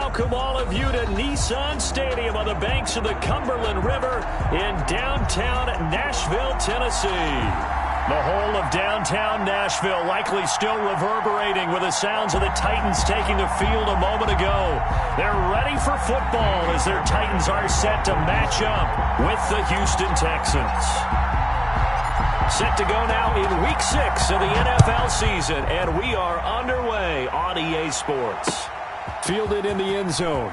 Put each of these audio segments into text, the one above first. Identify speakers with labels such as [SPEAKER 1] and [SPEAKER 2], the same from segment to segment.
[SPEAKER 1] welcome all of you to Nissan Stadium on the banks of the Cumberland River in downtown Nashville, Tennessee. The whole of downtown Nashville likely still reverberating with the sounds of the Titans taking the field a moment ago. They're ready for football as their Titans are set to match up with the Houston Texans. Set to go now in Week 6 of the NFL season, and we are underway on EA Sports. Fielded in the end zone.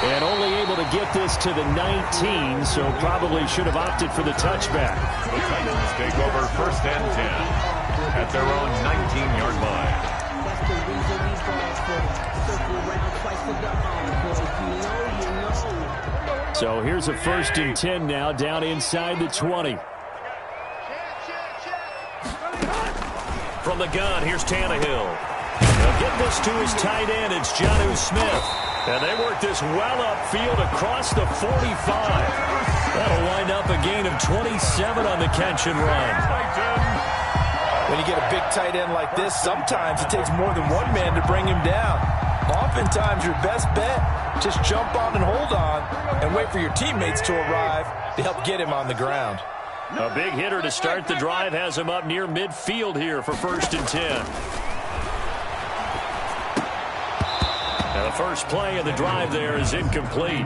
[SPEAKER 1] And only able to get this to the 19, so probably should have opted for the touchback.
[SPEAKER 2] The Titans take over 1st and 10 at their own 19-yard line.
[SPEAKER 1] So here's a 1st and 10 now, down inside the 20. From the gun, here's Tannehill. They'll get this to his tight end. It's Jonnu Smith. And they work this well upfield across the 45. That'll wind up a gain of 27 on the catch and run.
[SPEAKER 3] When you get a big tight end like this, sometimes it takes more than one man to bring him down. Oftentimes, your best bet, just jump on and hold on and wait for your teammates to arrive to help get him on the ground.
[SPEAKER 1] A big hitter to start the drive has him up near midfield here for 1st and 10. And the first play of the drive there is incomplete.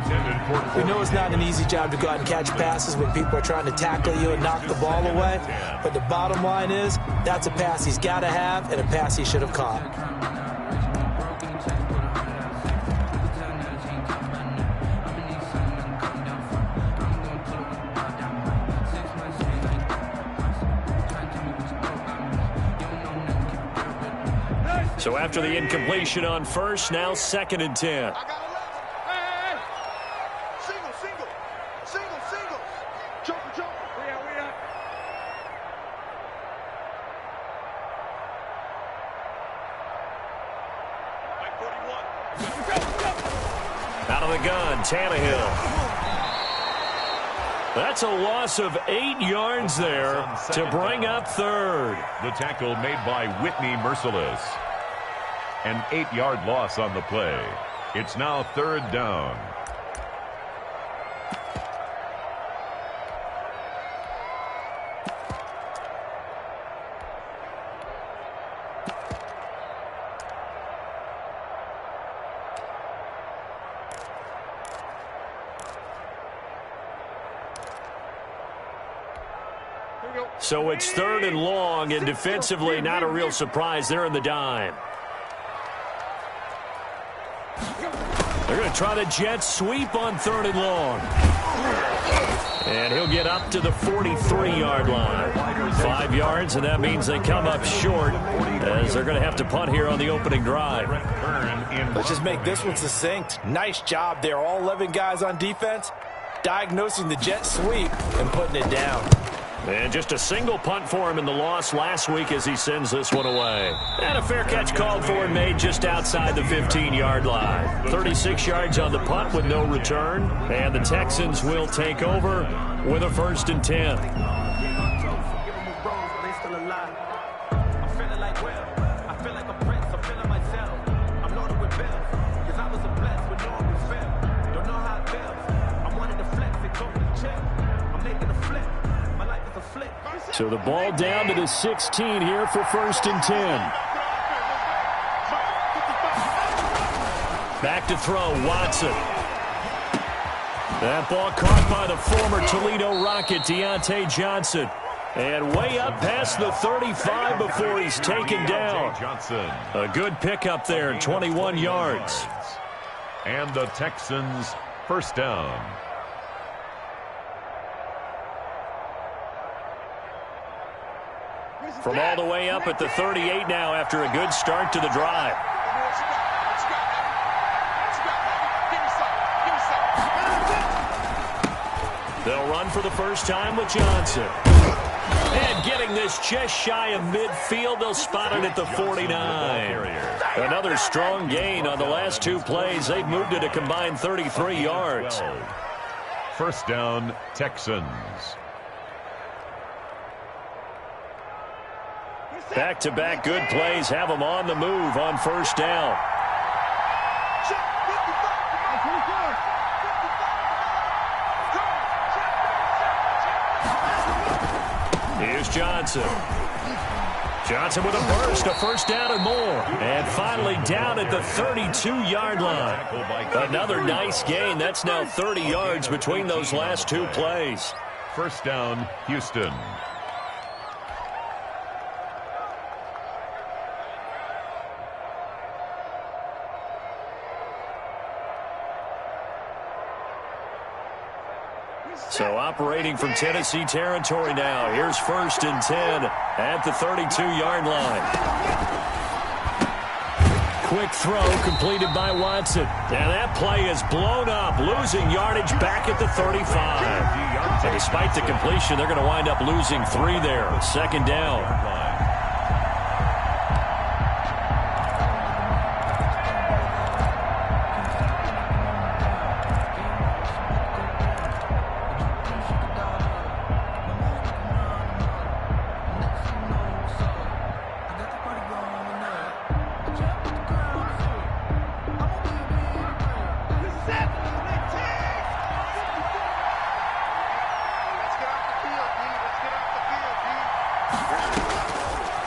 [SPEAKER 3] We know it's not an easy job to go out and catch passes when people are trying to tackle you and knock the ball away. But the bottom line is, that's a pass he's got to have and a pass he should have caught.
[SPEAKER 1] So after the incompletion on first, now 2nd and 10.
[SPEAKER 4] Single. Jumper. We are.
[SPEAKER 1] Out of the gun, Tannehill. That's a loss of 8 yards there to bring up 3rd.
[SPEAKER 2] The tackle made by Whitney Merciless. An 8-yard loss on the play. It's now 3rd down.
[SPEAKER 1] So it's 3rd and long, and defensively not a real surprise. They're in the dime. They're going to try the jet sweep on 3rd and long. And he'll get up to the 43-yard line. 5 yards, and that means they come up short as they're going to have to punt here on the opening drive.
[SPEAKER 3] Let's just make this one succinct. Nice job there. All 11 guys on defense diagnosing the jet sweep and putting it down.
[SPEAKER 1] And just a single punt for him in the loss last week as he sends this one away. And a fair catch called for and made just outside the 15-yard line. 36 yards on the punt with no return. And the Texans will take over with a 1st and 10. So the ball down to the 16 here for 1st and 10. Back to throw, Watson. That ball caught by the former Toledo Rocket, Deontay Johnson. And way up past the 35 before he's taken down. A good pickup there, 21 yards.
[SPEAKER 2] And the Texans 1st down.
[SPEAKER 1] From all the way up at the 38 now after a good start to the drive. They'll run for the first time with Johnson. And getting this just shy of midfield, they'll spot it at the 49. Another strong gain on the last 2 plays. They've moved it a combined 33 yards.
[SPEAKER 2] 1st down, Texans.
[SPEAKER 1] Back-to-back good plays have them on the move on 1st down. here's Johnson. Johnson with a burst, a first down and more. And finally down at the 32-yard line. Another nice gain. That's now 30 yards between those last two plays.
[SPEAKER 2] First down, Houston.
[SPEAKER 1] So operating from Tennessee territory now. Here's 1st and 10 at the 32-yard line. Quick throw completed by Watson. And that play is blown up, losing yardage back at the 35. And despite the completion, they're going to wind up losing 3 there. 2nd down.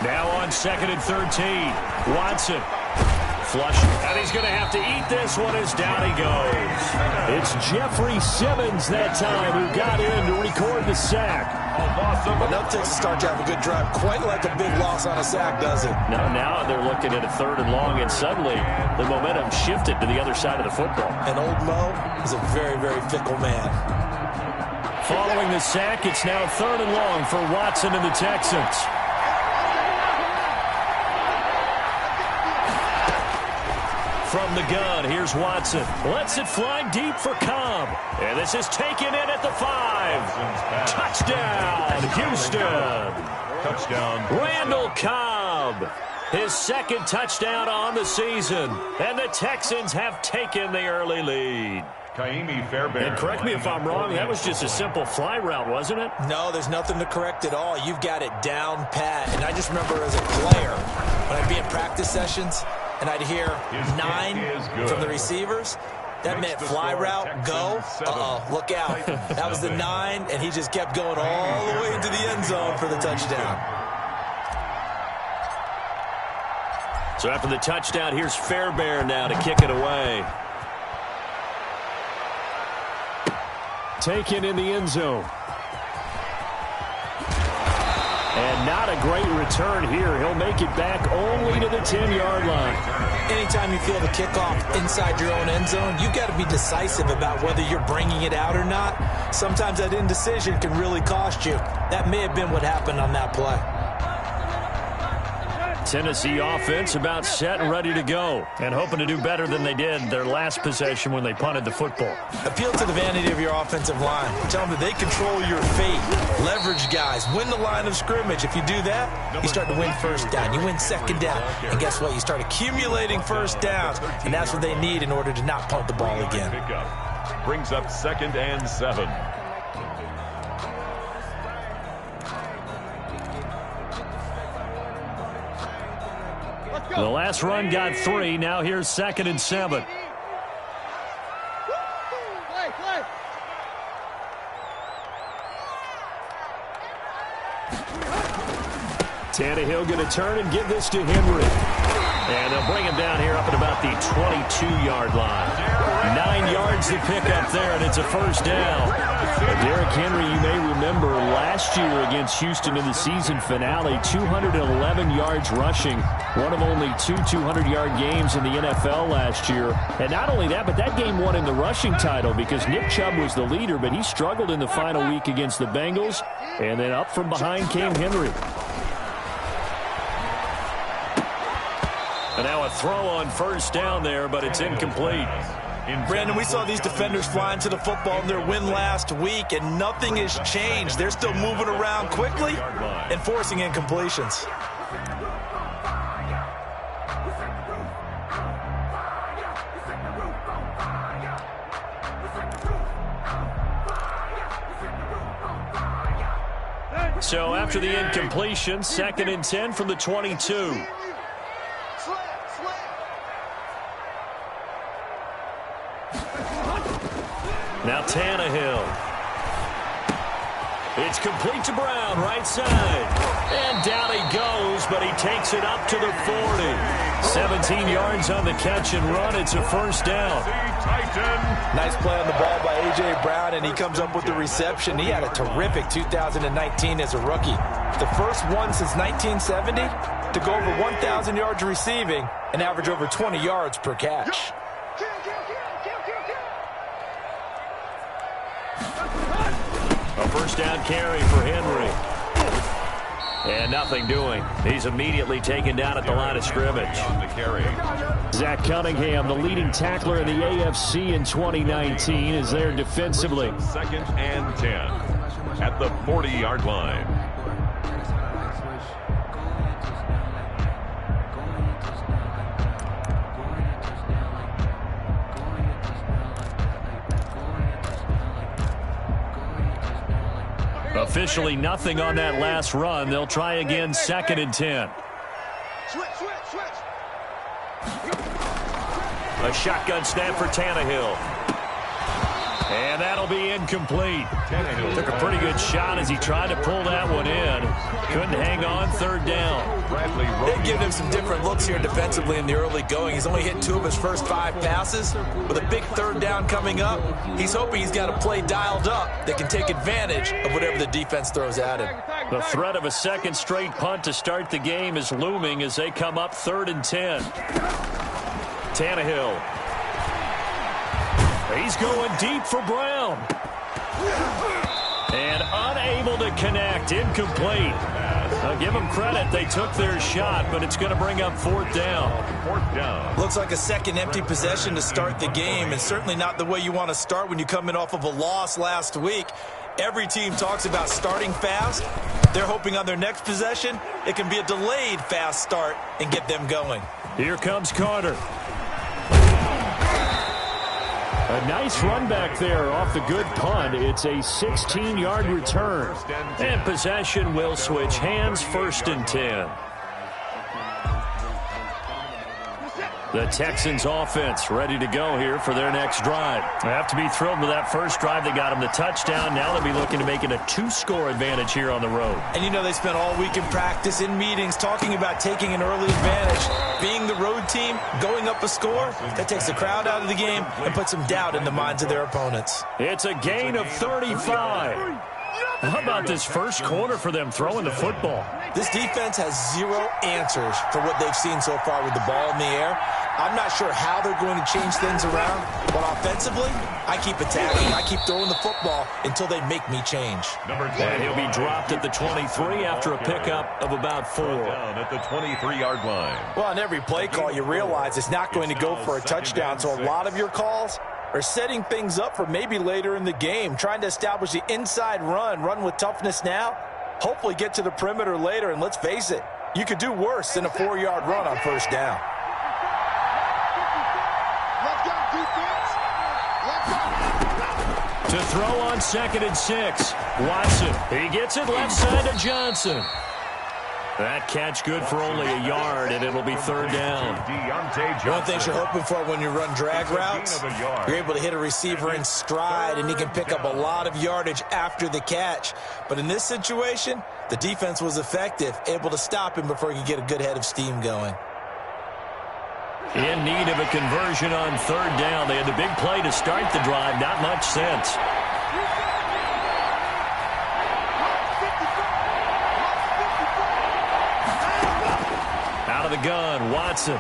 [SPEAKER 1] Now on 2nd and 13. Watson. Flush. And he's going to have to eat this one as down he goes. It's Jeffrey Simmons that time who got in to record the sack.
[SPEAKER 3] But that takes a start to have a good drive. Quite like a big loss on a sack, does it?
[SPEAKER 1] Now they're looking at a 3rd and long, and suddenly the momentum shifted to the other side of the football.
[SPEAKER 3] And old Mo is a very, very fickle man.
[SPEAKER 1] Following the sack, it's now 3rd and long for Watson and the Texans. From the gun, here's Watson. Lets it fly deep for Cobb. And this is taken in at the 5. Touchdown, Houston.
[SPEAKER 2] Touchdown.
[SPEAKER 1] Randall Cobb. His 2nd touchdown on the season. And the Texans have taken the early lead. And correct me if I'm wrong, that was just a simple fly route, wasn't it?
[SPEAKER 3] No, there's nothing to correct at all. You've got it down pat. And I just remember as a player, when I'd be in practice sessions, and I'd hear 9 from the receivers. That meant fly route, go. Uh-oh, look out. That was the 9, and he just kept going all the way into the end zone for the touchdown.
[SPEAKER 1] So after the touchdown, here's Fairbairn now to kick it away. Taken in the end zone. And not a great return here. He'll make it back only to the 10-yard line.
[SPEAKER 3] Anytime you feel the kickoff inside your own end zone, you've got to be decisive about whether you're bringing it out or not. Sometimes that indecision can really cost you. That may have been what happened on that play.
[SPEAKER 1] Tennessee offense about set and ready to go, and hoping to do better than they did their last possession when they punted the football.
[SPEAKER 3] Appeal to the vanity of your offensive line. Tell them that they control your fate. Leverage guys. Win the line of scrimmage. If you do that, you start to win 1st down. You win 2nd down. And guess what? You start accumulating 1st downs, and that's what they need in order to not punt the ball again.
[SPEAKER 2] Brings up 2nd and 7.
[SPEAKER 1] The last run got 3. Now here's 2nd and 7. Tannehill going to turn and give this to Henry. And they'll bring him down here up at about the 22-yard line. 9 yards to pick up there, and it's a 1st down. Derrick Henry, you may remember last year against Houston in the season finale, 211 yards rushing. One of only 2 200-yard games in the NFL last year. And not only that, but that game won him the rushing title because Nick Chubb was the leader, but he struggled in the final week against the Bengals. And then up from behind came Henry. And now a throw on 1st down there, but it's incomplete.
[SPEAKER 3] Brandon, we saw these defenders flying to the football in their win last week, and nothing has changed. They're still moving around quickly and forcing incompletions.
[SPEAKER 1] So after the incompletion, 2nd and 10 from the 22. Now Tannehill. It's complete to Brown, right side. And down he goes, but he takes it up to the 40. 17 yards on the catch and run. It's a first down.
[SPEAKER 3] Nice play on the ball by A.J. Brown, and he comes up with the reception. He had a terrific 2019 as a rookie. The first one since 1970 to go over 1,000 yards receiving and average over 20 yards per catch.
[SPEAKER 1] A first down carry for Henry. And nothing doing. He's immediately taken down at the line of scrimmage.
[SPEAKER 5] Zach Cunningham, the leading tackler in the AFC in 2019, is there defensively.
[SPEAKER 2] 2nd and 10 at the 40-yard line.
[SPEAKER 1] Officially nothing on that last run. They'll try again, 2nd and 10. A shotgun snap for Tannehill. And that'll be incomplete. Took a pretty good shot as he tried to pull that one in. Couldn't hang on, 3rd down.
[SPEAKER 3] They've given him some different looks here defensively in the early going. He's only hit 2 of his first 5 passes. With a big 3rd down coming up, he's hoping he's got a play dialed up that can take advantage of whatever the defense throws at him.
[SPEAKER 1] The threat of a second straight punt to start the game is looming as they come up 3rd and 10. Tannehill. He's going deep for Brown. And unable to connect. Incomplete. I'll give them credit. They took their shot, but it's going to bring up 4th down.
[SPEAKER 2] 4th down.
[SPEAKER 3] Looks like a second empty possession to start the game, and certainly not the way you want to start when you come in off of a loss last week. Every team talks about starting fast. They're hoping on their next possession, it can be a delayed fast start and get them going.
[SPEAKER 1] Here comes Carter.
[SPEAKER 5] A nice run back there off the good punt. It's a 16-yard return.
[SPEAKER 1] And possession will switch hands, 1st and 10. The Texans offense ready to go here for their next drive. They have to be thrilled with that first drive. They got them the touchdown. Now they'll be looking to make it a 2-score advantage here on the road.
[SPEAKER 3] And you know they spent all week in practice, in meetings, talking about taking an early advantage. Being the road team, going up a score, that takes the crowd out of the game and puts some doubt in the minds of their opponents.
[SPEAKER 1] It's a gain of 35. How about this first quarter for them throwing the football?
[SPEAKER 3] This defense has 0 answers for what they've seen so far with the ball in the air. I'm not sure how they're going to change things around, but offensively, I keep attacking. I keep throwing the football until they make me change.
[SPEAKER 1] And he'll be dropped at the 23 after a pickup of about 4.
[SPEAKER 2] Down at the 23-yard line.
[SPEAKER 3] Well, on every play call, you realize it's not going to go for a touchdown, so a lot of your calls are setting things up for maybe later in the game, trying to establish the inside run with toughness now, hopefully get to the perimeter later, and let's face it, you could do worse than a 4-yard run on first down.
[SPEAKER 1] To throw on 2nd and 6. Watson. He gets it left side to Johnson. That catch good for only a yard, and it'll be 3rd down.
[SPEAKER 3] One thing you're hoping for when you run drag routes, you're able to hit a receiver in stride, and he can pick up a lot of yardage after the catch. But in this situation, the defense was effective, able to stop him before he could get a good head of steam going.
[SPEAKER 1] In need of a conversion on 3rd down. They had the big play to start the drive. Not much sense. Out of the gun, Watson.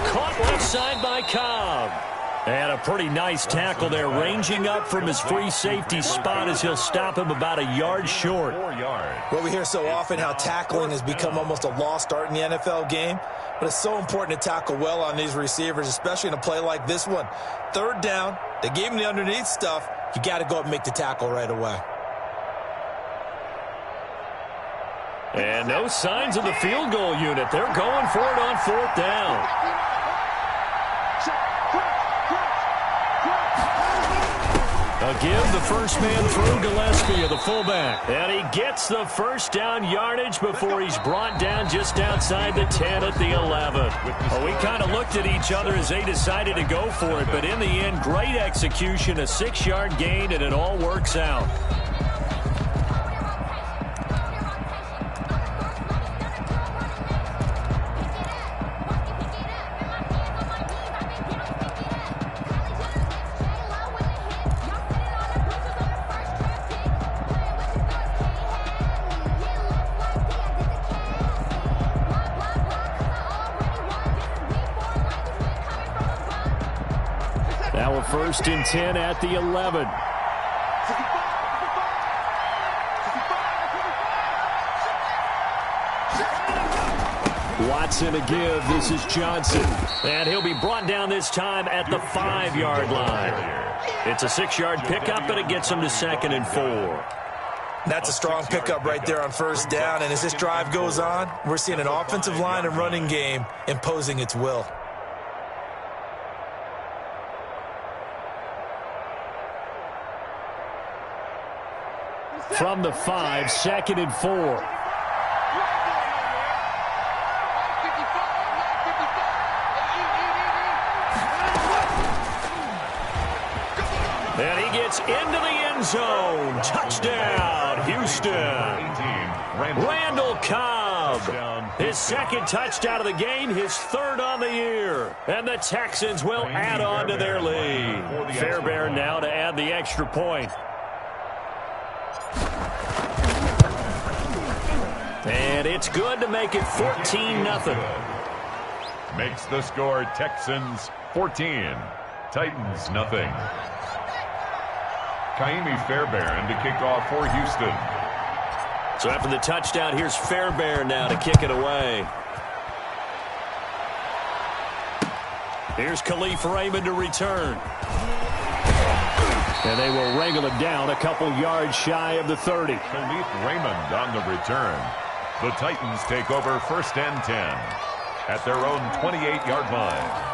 [SPEAKER 1] Caught left side by Cobb. And a pretty nice tackle there, ranging up from his free safety spot as he'll stop him about a yard short.
[SPEAKER 2] 4 yards.
[SPEAKER 3] Well, we hear so often how tackling has become almost a lost art in the NFL game, but it's so important to tackle well on these receivers, especially in a play like this one. 3rd down, they gave him the underneath stuff. You got to go up and make the tackle right away.
[SPEAKER 1] And no signs of the field goal unit. They're going for it on 4th down. A give the first man through Gillespie of the fullback. And he gets the first down yardage before he's brought down just outside the 10 at the 11. Well, we kind of looked at each other as they decided to go for it. But in the end, great execution, a 6-yard gain, and it all works out.
[SPEAKER 5] So a 1st and 10 at the 11. Watson to give. This is Johnson.
[SPEAKER 1] And he'll be brought down this time at the 5-yard line. It's a 6-yard pickup, and it gets him to 2nd and 4.
[SPEAKER 3] That's a strong pickup right there on 1st down. And as this drive goes on, we're seeing an offensive line and running game imposing its will.
[SPEAKER 5] From the 5, 2nd and 4.
[SPEAKER 1] And he gets into the end zone. Touchdown, Houston. Randall Cobb. His 2nd touchdown of the game, his 3rd on the year. And the Texans will add on to their lead. Fairbairn now to add the extra point. And it's good to make it 14-0.
[SPEAKER 2] Makes the score Texans 14, Titans nothing. Kaimi Fairbairn to kick off for Houston.
[SPEAKER 1] So after the touchdown, here's Fairbairn now to kick it away. Here's Khalif Raymond to return.
[SPEAKER 5] And they will wrangle him down a couple yards shy of the 30.
[SPEAKER 2] Khalif Raymond on the return. The Titans take over 1st and 10 at their own 28-yard line.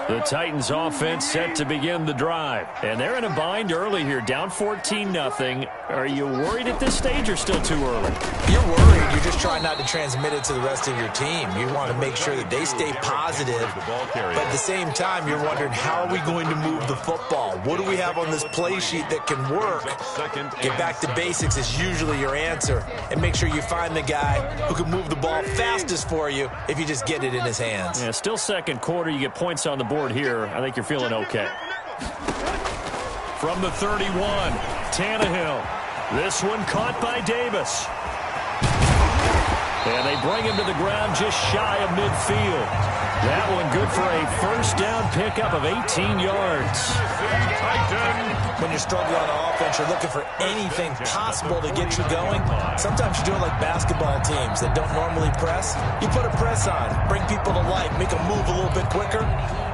[SPEAKER 1] The Titans offense set to begin the drive. And they're in a bind early here, down 14-0. Are you worried at this stage or still too early?
[SPEAKER 3] You're worried. You're just trying not to transmit it to the rest of your team. You want to make sure that they stay positive. But at the same time, you're wondering, how are we going to move the football? What do we have on this play sheet that can work? Get back to basics is usually your answer. And make sure you find the guy who can move the ball fastest for you if you just get it in his hands.
[SPEAKER 1] Yeah, still 2nd quarter. You get points on the board here. I think you're feeling okay. From the 31, Tannehill. This one caught by Davis. And they bring him to the ground just shy of midfield. That one good for a 1st down pickup of 18 yards.
[SPEAKER 3] When you're struggling on offense, you're looking for anything possible to get you going. Sometimes you do it like basketball teams that don't normally press. You put a press on, bring people to life, make them move a little bit quicker.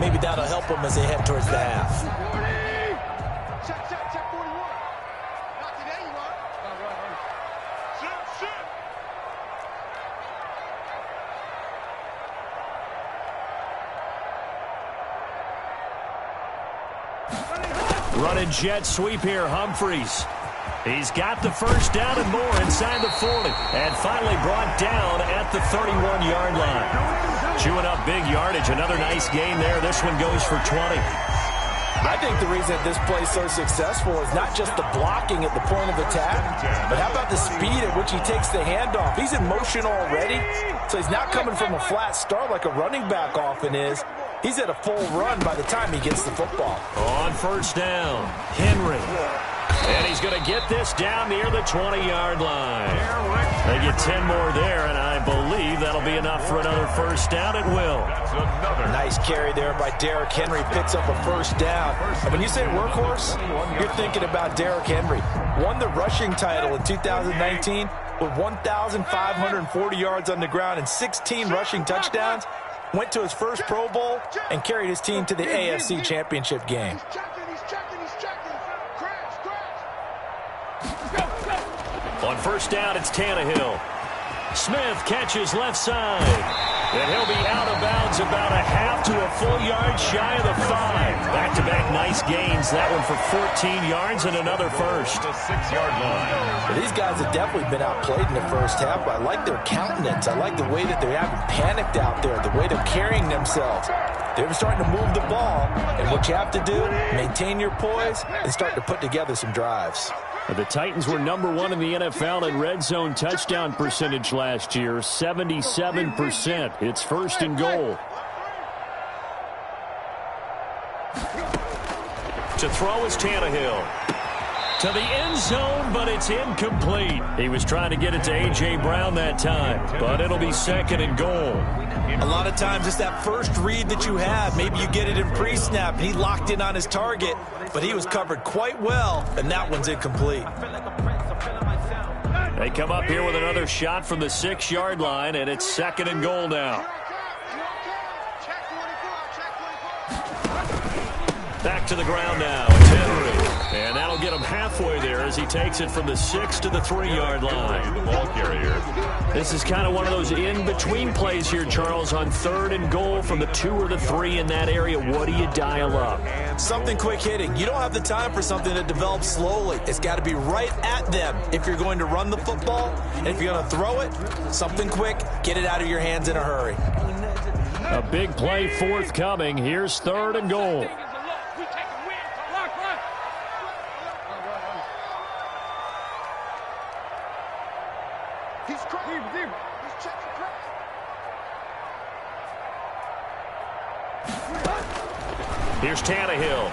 [SPEAKER 3] Maybe that'll help them as they head towards the half.
[SPEAKER 4] Check 41. Not today, you are. Sit.
[SPEAKER 1] Running jet sweep here, Humphreys. He's got the 1st down and more inside the 40. And finally brought down at the 31-yard line. Chewing up big yardage. Another nice gain there. This one goes for 20.
[SPEAKER 3] I think the reason that this play is so successful is not just the blocking at the point of attack, but how about the speed at which he takes the handoff? He's in motion already, so he's not coming from a flat start like a running back often is. He's at a full run by the time he gets the football.
[SPEAKER 1] On 1st down, Henry. And he's going to get this down near the 20-yard line. They get 10 more there, and I believe that'll be enough for another 1st down. It will.
[SPEAKER 3] Nice carry there by Derrick Henry. Picks up a 1st down. And when you say workhorse, you're thinking about Derrick Henry. Won the rushing title in 2019 with 1,540 yards on the ground and 16 rushing touchdowns. Went to his first Pro Bowl and carried his team to the AFC Championship game.
[SPEAKER 4] He's checking. Crash.
[SPEAKER 1] On 1st down, it's Tannehill. Smith catches left side. And he'll be out of bounds about a half to a full yard shy of the 5. Back-to-back nice gains. That one for 14 yards and another 1st.
[SPEAKER 2] The 6-yard line.
[SPEAKER 3] Well, these guys have definitely been outplayed in the 1st half, but I like their countenance. I like the way that they haven't panicked out there, the way they're carrying themselves. They're starting to move the ball, and what you have to do, maintain your poise and start to put together some drives.
[SPEAKER 5] The Titans were #1 in the NFL in red zone touchdown percentage last year, 77%. It's 1st and goal.
[SPEAKER 1] To throw is Tannehill. To the end zone, but it's incomplete. He was trying to get it to A.J. Brown that time, but it'll be second and goal.
[SPEAKER 3] A lot of times it's that first read that you have. Maybe you get it in pre-snap, and he locked in on his target, but he was covered quite well, and that one's incomplete.
[SPEAKER 1] They come up here with another shot from the 6-yard line, and it's second and goal now. Back to the ground now. It's Henry. And that'll get him halfway there as he takes it from the 6 to the 3-yard line.
[SPEAKER 2] The ball carrier.
[SPEAKER 1] This is kind of one of those in-between plays here, Charles, on third and goal from the 2 or the 3 in that area. What do you dial up?
[SPEAKER 3] Something quick hitting. You don't have the time for something that develops slowly. It's got to be right at them if you're going to run the football. And if you're going to throw it, something quick, get it out of your hands in a hurry.
[SPEAKER 1] A big play forthcoming. Here's third and goal. Here's Tannehill.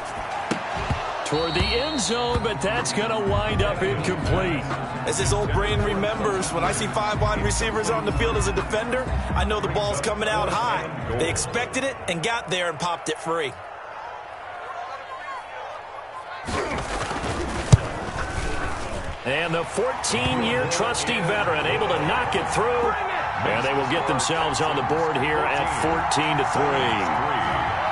[SPEAKER 1] Toward the end zone, but that's going to wind up incomplete.
[SPEAKER 3] As his old brain remembers, when I see 5 wide receivers on the field as a defender, I know the ball's coming out high. They expected it and got there and popped it free.
[SPEAKER 1] And the 14-year trusty veteran able to knock it through. And they will get themselves on the board here at 14-3.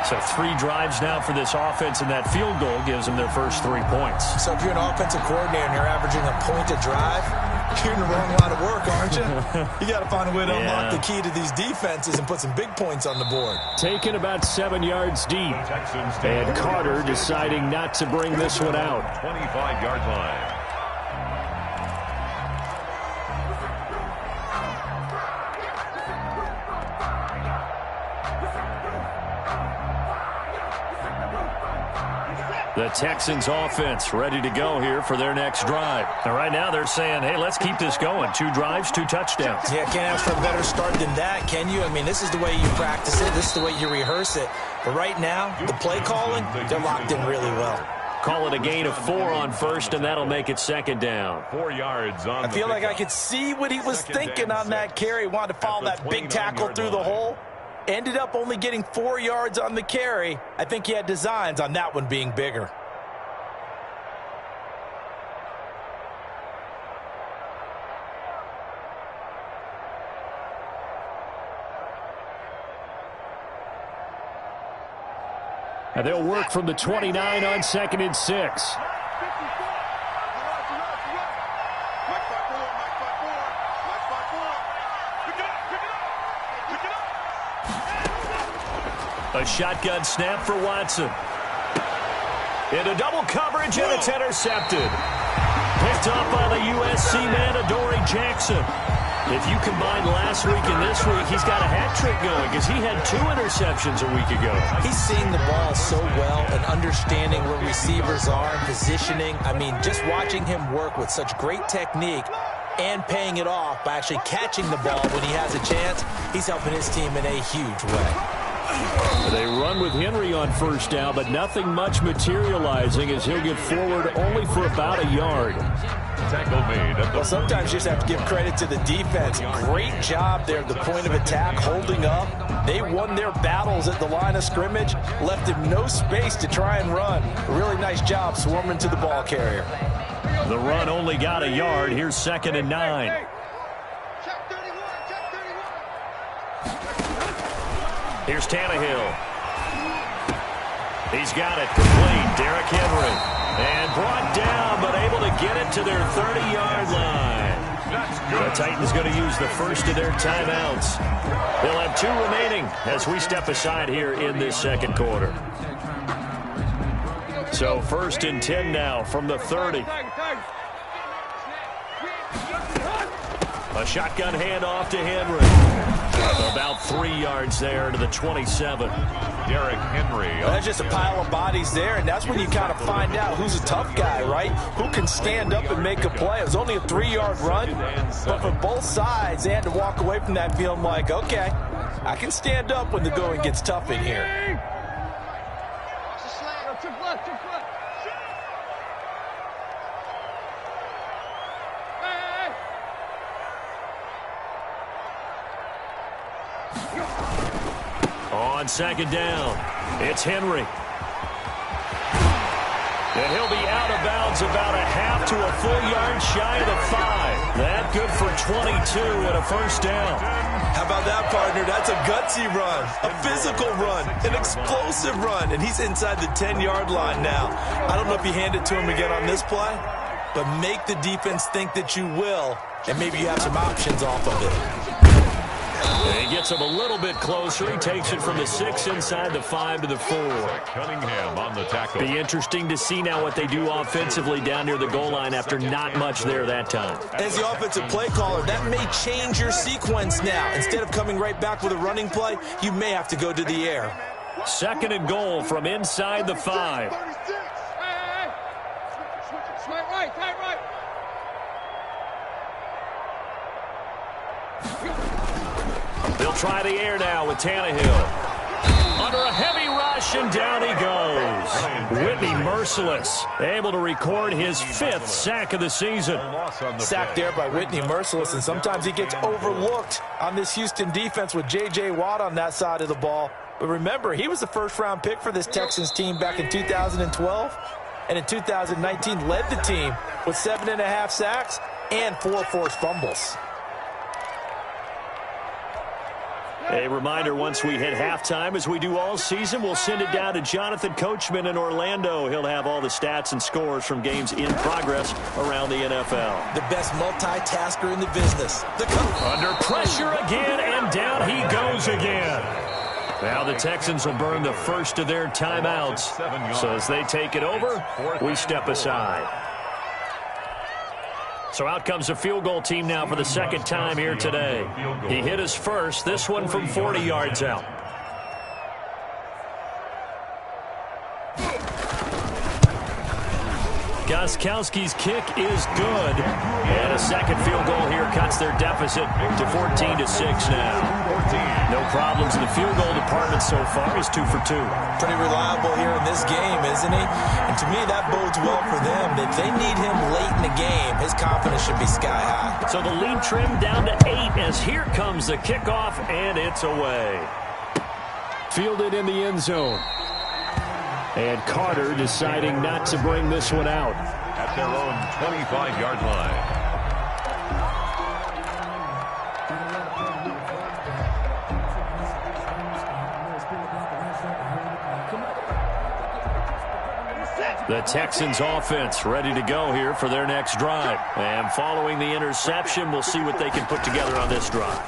[SPEAKER 1] So 3 drives now for this offense, and that field goal gives them their first 3 points.
[SPEAKER 3] So if you're an offensive coordinator and you're averaging a point a drive, you're in the wrong line of work, aren't you? You got to find a way to unlock the key to these defenses and put some big points on the board.
[SPEAKER 1] Taken about 7 yards deep. And Carter deciding not to bring this one out.
[SPEAKER 2] 25-yard line.
[SPEAKER 1] The Texans offense ready to go here for their next drive. And right now they're saying, hey, let's keep this going. 2 drives, 2 touchdowns.
[SPEAKER 3] Yeah, can't ask for a better start than that, can you? I mean, this is the way you practice it. This is the way you rehearse it. But right now, the play calling, they're locked in really well.
[SPEAKER 1] Call it a gain of 4 on first, and that'll make it second down.
[SPEAKER 2] 4 yards on
[SPEAKER 3] I feel like I could see what he was thinking on that carry. Wanted to follow that big tackle through the hole. Ended up only getting 4 yards on the carry. I think he had designs on that one being bigger.
[SPEAKER 1] And they'll work from the 29 on 2nd and 6. A shotgun snap for Watson. Into double coverage, and it's intercepted. Picked up by the USC man, Adoree Jackson. If you combine last week and this week, he's got a hat trick going because he had 2 interceptions a week ago.
[SPEAKER 3] He's seeing the ball so well and understanding where receivers are and positioning. I mean, just watching him work with such great technique and paying it off by actually catching the ball when he has a chance, he's helping his team in a huge way.
[SPEAKER 1] They run with Henry on first down, but nothing much materializing as he'll get forward only for about a yard.
[SPEAKER 2] Tackle made.
[SPEAKER 3] Well, sometimes you just have to give credit to the defense. Great job there at the point of attack, holding up. They won their battles at the line of scrimmage, left him no space to try and run. A really nice job swarming to the ball carrier.
[SPEAKER 1] The run only got a yard. Here's 2nd and 9. Here's Tannehill. He's got it complete. Derrick Henry. And brought down, but able to get it to their 30-yard line. The Titans going to use the first of their timeouts. They'll have 2 remaining as we step aside here in this second quarter. So 1st and 10 now from the 30. A shotgun handoff to Henry. About 3 yards there to the 27.
[SPEAKER 2] Derrick Henry.
[SPEAKER 3] Well, that's just a pile of bodies there, and that's when you kind of find out who's a tough guy, right? Who can stand up and make a play. It was only a 3-yard run, but for both sides, they had to walk away from that feeling like, okay, I can stand up when the going gets tough in here.
[SPEAKER 5] On second down, it's Henry. And he'll be out of bounds about a half to a full yard shy of the 5. That good for 22 and a first down.
[SPEAKER 3] How about that, partner? That's a gutsy run, a physical run, an explosive run, and he's inside the 10-yard line now. I don't know if you hand it to him again on this play, but make the defense think that you will, and maybe you have some options off of it.
[SPEAKER 5] And he gets him a little bit closer. He takes it from the 6 inside the 5 to the 4.
[SPEAKER 2] Cunningham on the tackle.
[SPEAKER 5] Be interesting to see now what they do offensively down near the goal line after not much there that time.
[SPEAKER 3] As the offensive play caller, that may change your sequence now. Instead of coming right back with a running play, you may have to go to the air.
[SPEAKER 5] Second and goal from inside the 5.
[SPEAKER 4] 36. Hey. Tight right.
[SPEAKER 5] They'll try the air now with Tannehill. Under a heavy rush, and down he goes. Whitney Merciless, able to record his 5th sack of the season.
[SPEAKER 3] Sacked there by Whitney Merciless, and sometimes he gets overlooked on this Houston defense with J.J. Watt on that side of the ball. But remember, he was the first-round pick for this Texans team back in 2012, and in 2019 led the team with 7.5 sacks and 4 forced fumbles.
[SPEAKER 5] A reminder, once we hit halftime, as we do all season, we'll send it down to Jonathan Coachman in Orlando. He'll have all the stats and scores from games in progress around the NFL.
[SPEAKER 3] The best multitasker in the business.
[SPEAKER 5] Under pressure again, and down he goes again. Now the Texans will burn the first of their timeouts. So as they take it over, we step aside. So out comes the field goal team now for the second time here today. He hit his first, this one from 40 yards out. Gostkowski's kick is good. And a second field goal here cuts their deficit to 14-6 now. No problems in the field goal department so far. He's 2 for 2.
[SPEAKER 3] Pretty reliable here in this game, isn't he? And to me, that bodes well for them. If they need him late in the game, his confidence should be sky high.
[SPEAKER 5] So the lead trimmed down to 8 as here comes the kickoff, and it's away. Fielded in the end zone. And Carter deciding not to bring this one out.
[SPEAKER 2] At their own 25-yard line.
[SPEAKER 5] The Texans offense ready to go here for their next drive. And following the interception, we'll see what they can put together on this drive.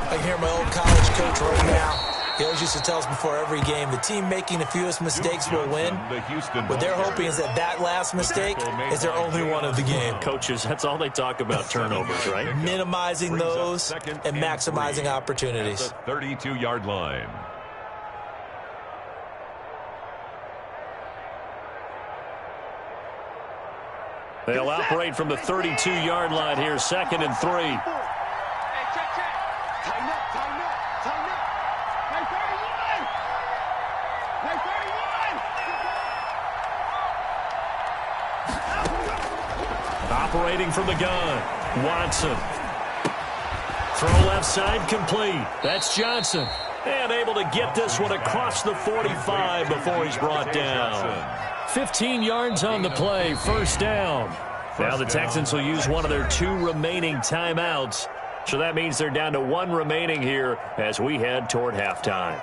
[SPEAKER 3] I hear my old college coach right now. He always used to tell us before every game, the team making the fewest mistakes will win. What they're hoping is that last mistake is their only one of the game.
[SPEAKER 5] Coaches, that's all they talk about, turnovers, right?
[SPEAKER 3] Minimizing those and maximizing opportunities.
[SPEAKER 2] 32-yard line.
[SPEAKER 5] They'll operate from the 32-yard line here, 2nd and 3.
[SPEAKER 4] Hey, check. Tighten up. Hey, 31.
[SPEAKER 5] Operating from the gun, Watson. Throw left side complete. That's Johnson. And able to get this one across the 45 before he's brought down. 15 yards on the play, first down. Now the Texans will use one of their 2 remaining timeouts. So that means they're down to 1 remaining here as we head toward halftime.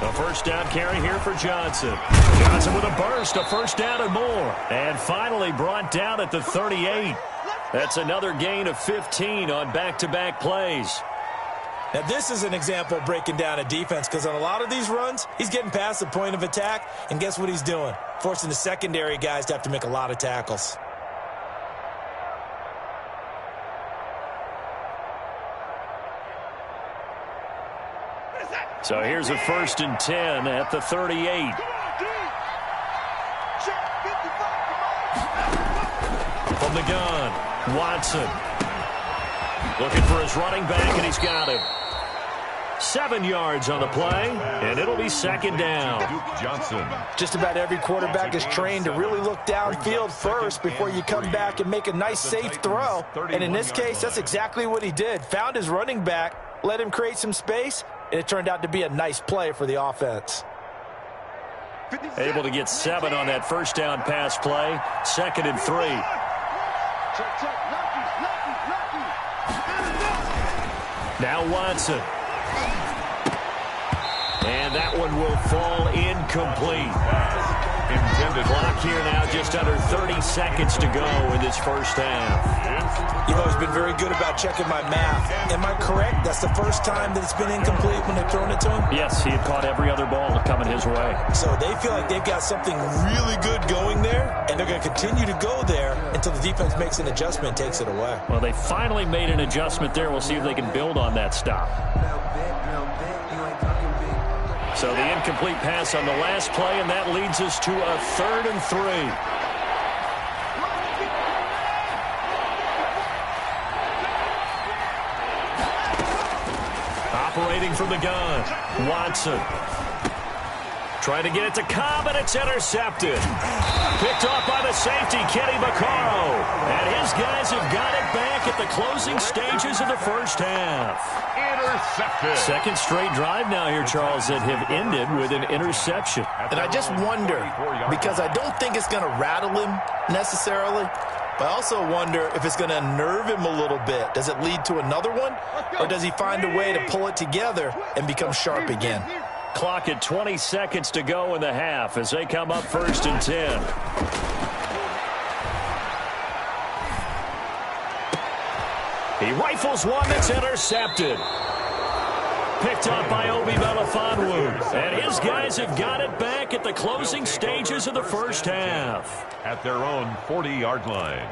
[SPEAKER 5] A first down carry here for Johnson. Johnson with a burst, a first down and more. And finally brought down at the 38. That's another gain of 15 on back-to-back plays.
[SPEAKER 3] Now, this is an example of breaking down a defense because on a lot of these runs, he's getting past the point of attack, and guess what he's doing? Forcing the secondary guys to have to make a lot of tackles.
[SPEAKER 5] So here's a 1st and 10 at the 38. From the gun, Watson. Looking for his running back, and he's got him.
[SPEAKER 1] 7 yards on the play, and it'll be second down.
[SPEAKER 2] Duke Johnson.
[SPEAKER 3] Just about every quarterback is trained to really look downfield first before you come back and make a nice, safe throw. And in this case, that's exactly what he did. Found his running back, let him create some space, and it turned out to be a nice play for the offense.
[SPEAKER 1] Able to get 7 on that first down pass play. 2nd and 3. Now Watson. And that one will fall incomplete.
[SPEAKER 2] Intended.
[SPEAKER 1] Clock here now, just under 30 seconds to go in this first half.
[SPEAKER 3] You've always been very good about checking my math. Am I correct? That's the first time that it's been incomplete when they've thrown it to him?
[SPEAKER 1] Yes, he had caught every other ball coming his way.
[SPEAKER 3] So they feel like they've got something really good going there, and they're going to continue to go there until the defense makes an adjustment and takes it away.
[SPEAKER 1] Well, they finally made an adjustment there. We'll see if they can build on that stop. So the incomplete pass on the last play, and that leads us to a 3rd and 3. Operating from the gun, Watson. Trying to get it to Cobb, and it's intercepted. Picked off by the safety, Kenny Vaccaro. And his guys have got it back at the closing stages of the first half.
[SPEAKER 2] Intercepted.
[SPEAKER 1] Second straight drive now here, Charles, that have ended with an interception.
[SPEAKER 3] And I just wonder, because I don't think it's going to rattle him necessarily, but I also wonder if it's going to unnerve him a little bit. Does it lead to another one, or does he find a way to pull it together and become sharp again?
[SPEAKER 1] Clock at 20 seconds to go in the half as they come up 1st and 10. He rifles one that's intercepted. Picked up by Obi Melifonwu. And his guys have got it back at the closing stages of the first half.
[SPEAKER 2] At their own 40-yard line.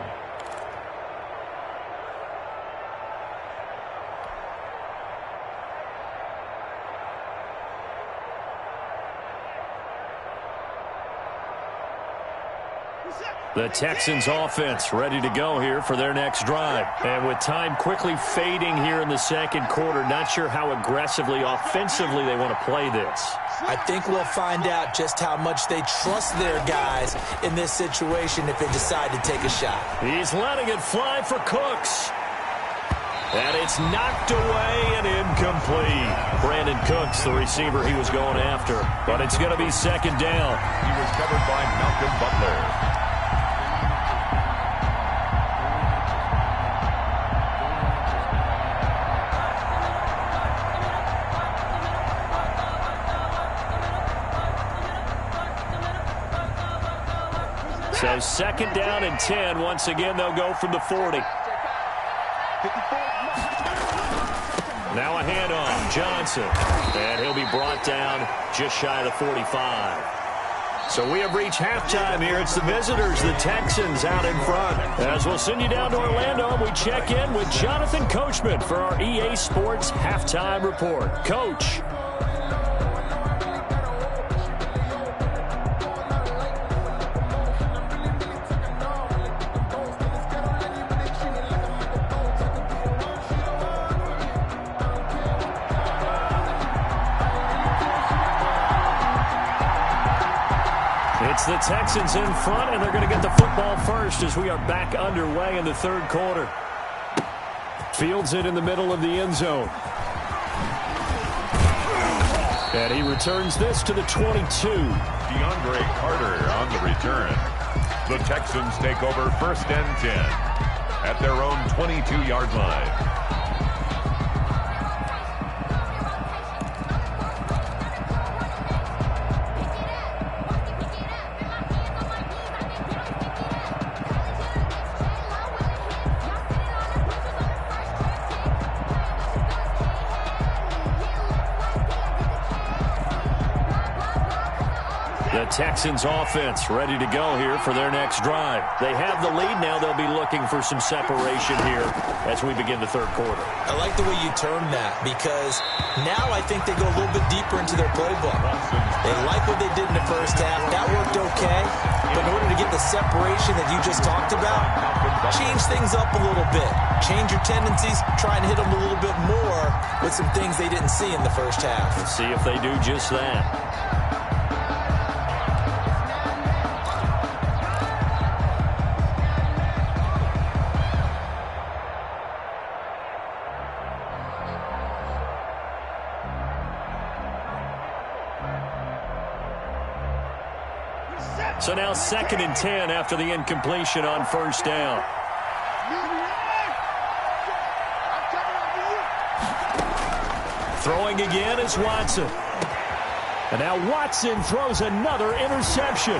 [SPEAKER 1] The Texans offense ready to go here for their next drive. And with time quickly fading here in the second quarter, not sure how aggressively, offensively they want to play this.
[SPEAKER 3] I think we'll find out just how much they trust their guys in this situation if they decide to take a shot.
[SPEAKER 1] He's letting it fly for Cooks. And it's knocked away and incomplete. Brandon Cooks, the receiver he was going after. But it's going to be second down.
[SPEAKER 2] He was covered by Malcolm Butler.
[SPEAKER 1] So second down and 10. Once again, they'll go from the 40. Now a handoff, Johnson. And he'll be brought down just shy of the 45. So we have reached halftime here. It's the visitors, the Texans, out in front. As we'll send you down to Orlando, we check in with Jonathan Coachman for our EA Sports Halftime Report. Coach. It's the Texans in front, and they're going to get the football first as we are back underway in the third quarter. Fields it in the middle of the end zone. And he returns this to the 22.
[SPEAKER 2] DeAndre Carter on the return. The Texans take over 1st and 10 at their own 22-yard line.
[SPEAKER 1] The Texans offense ready to go here for their next drive. They have the lead now. They'll be looking for some separation here as we begin the third quarter.
[SPEAKER 3] I like the way you termed that because now I think they go a little bit deeper into their playbook. They like what they did in the first half. That worked okay. But in order to get the separation that you just talked about, change things up a little bit. Change your tendencies. Try and hit them a little bit more with some things they didn't see in the first half.
[SPEAKER 1] Let's see if they do just that. So now 2nd and 10 after the incompletion on first down. Throwing again is Watson. And now Watson throws another interception.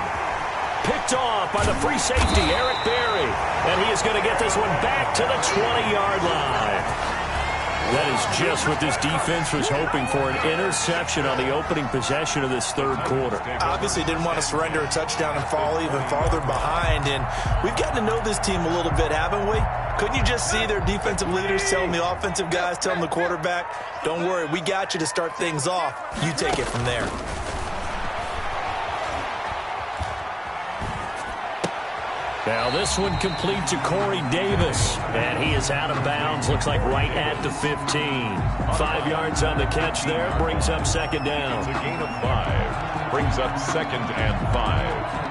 [SPEAKER 1] Picked off by the free safety, Eric Berry. And he is going to get this one back to the 20-yard line. That is just what this defense was hoping for, an interception on the opening possession of this third quarter.
[SPEAKER 3] Obviously didn't want to surrender a touchdown and fall even farther behind. And we've gotten to know this team a little bit, haven't we? Couldn't you just see their defensive leaders telling the offensive guys, telling the quarterback, don't worry, we got you to start things off. You take it from there.
[SPEAKER 1] Now this one complete to Corey Davis, and he is out of bounds, looks like right at the 15. 5 yards on the catch there, brings up 2nd down.
[SPEAKER 2] It's a gain of 5, brings up 2nd and 5.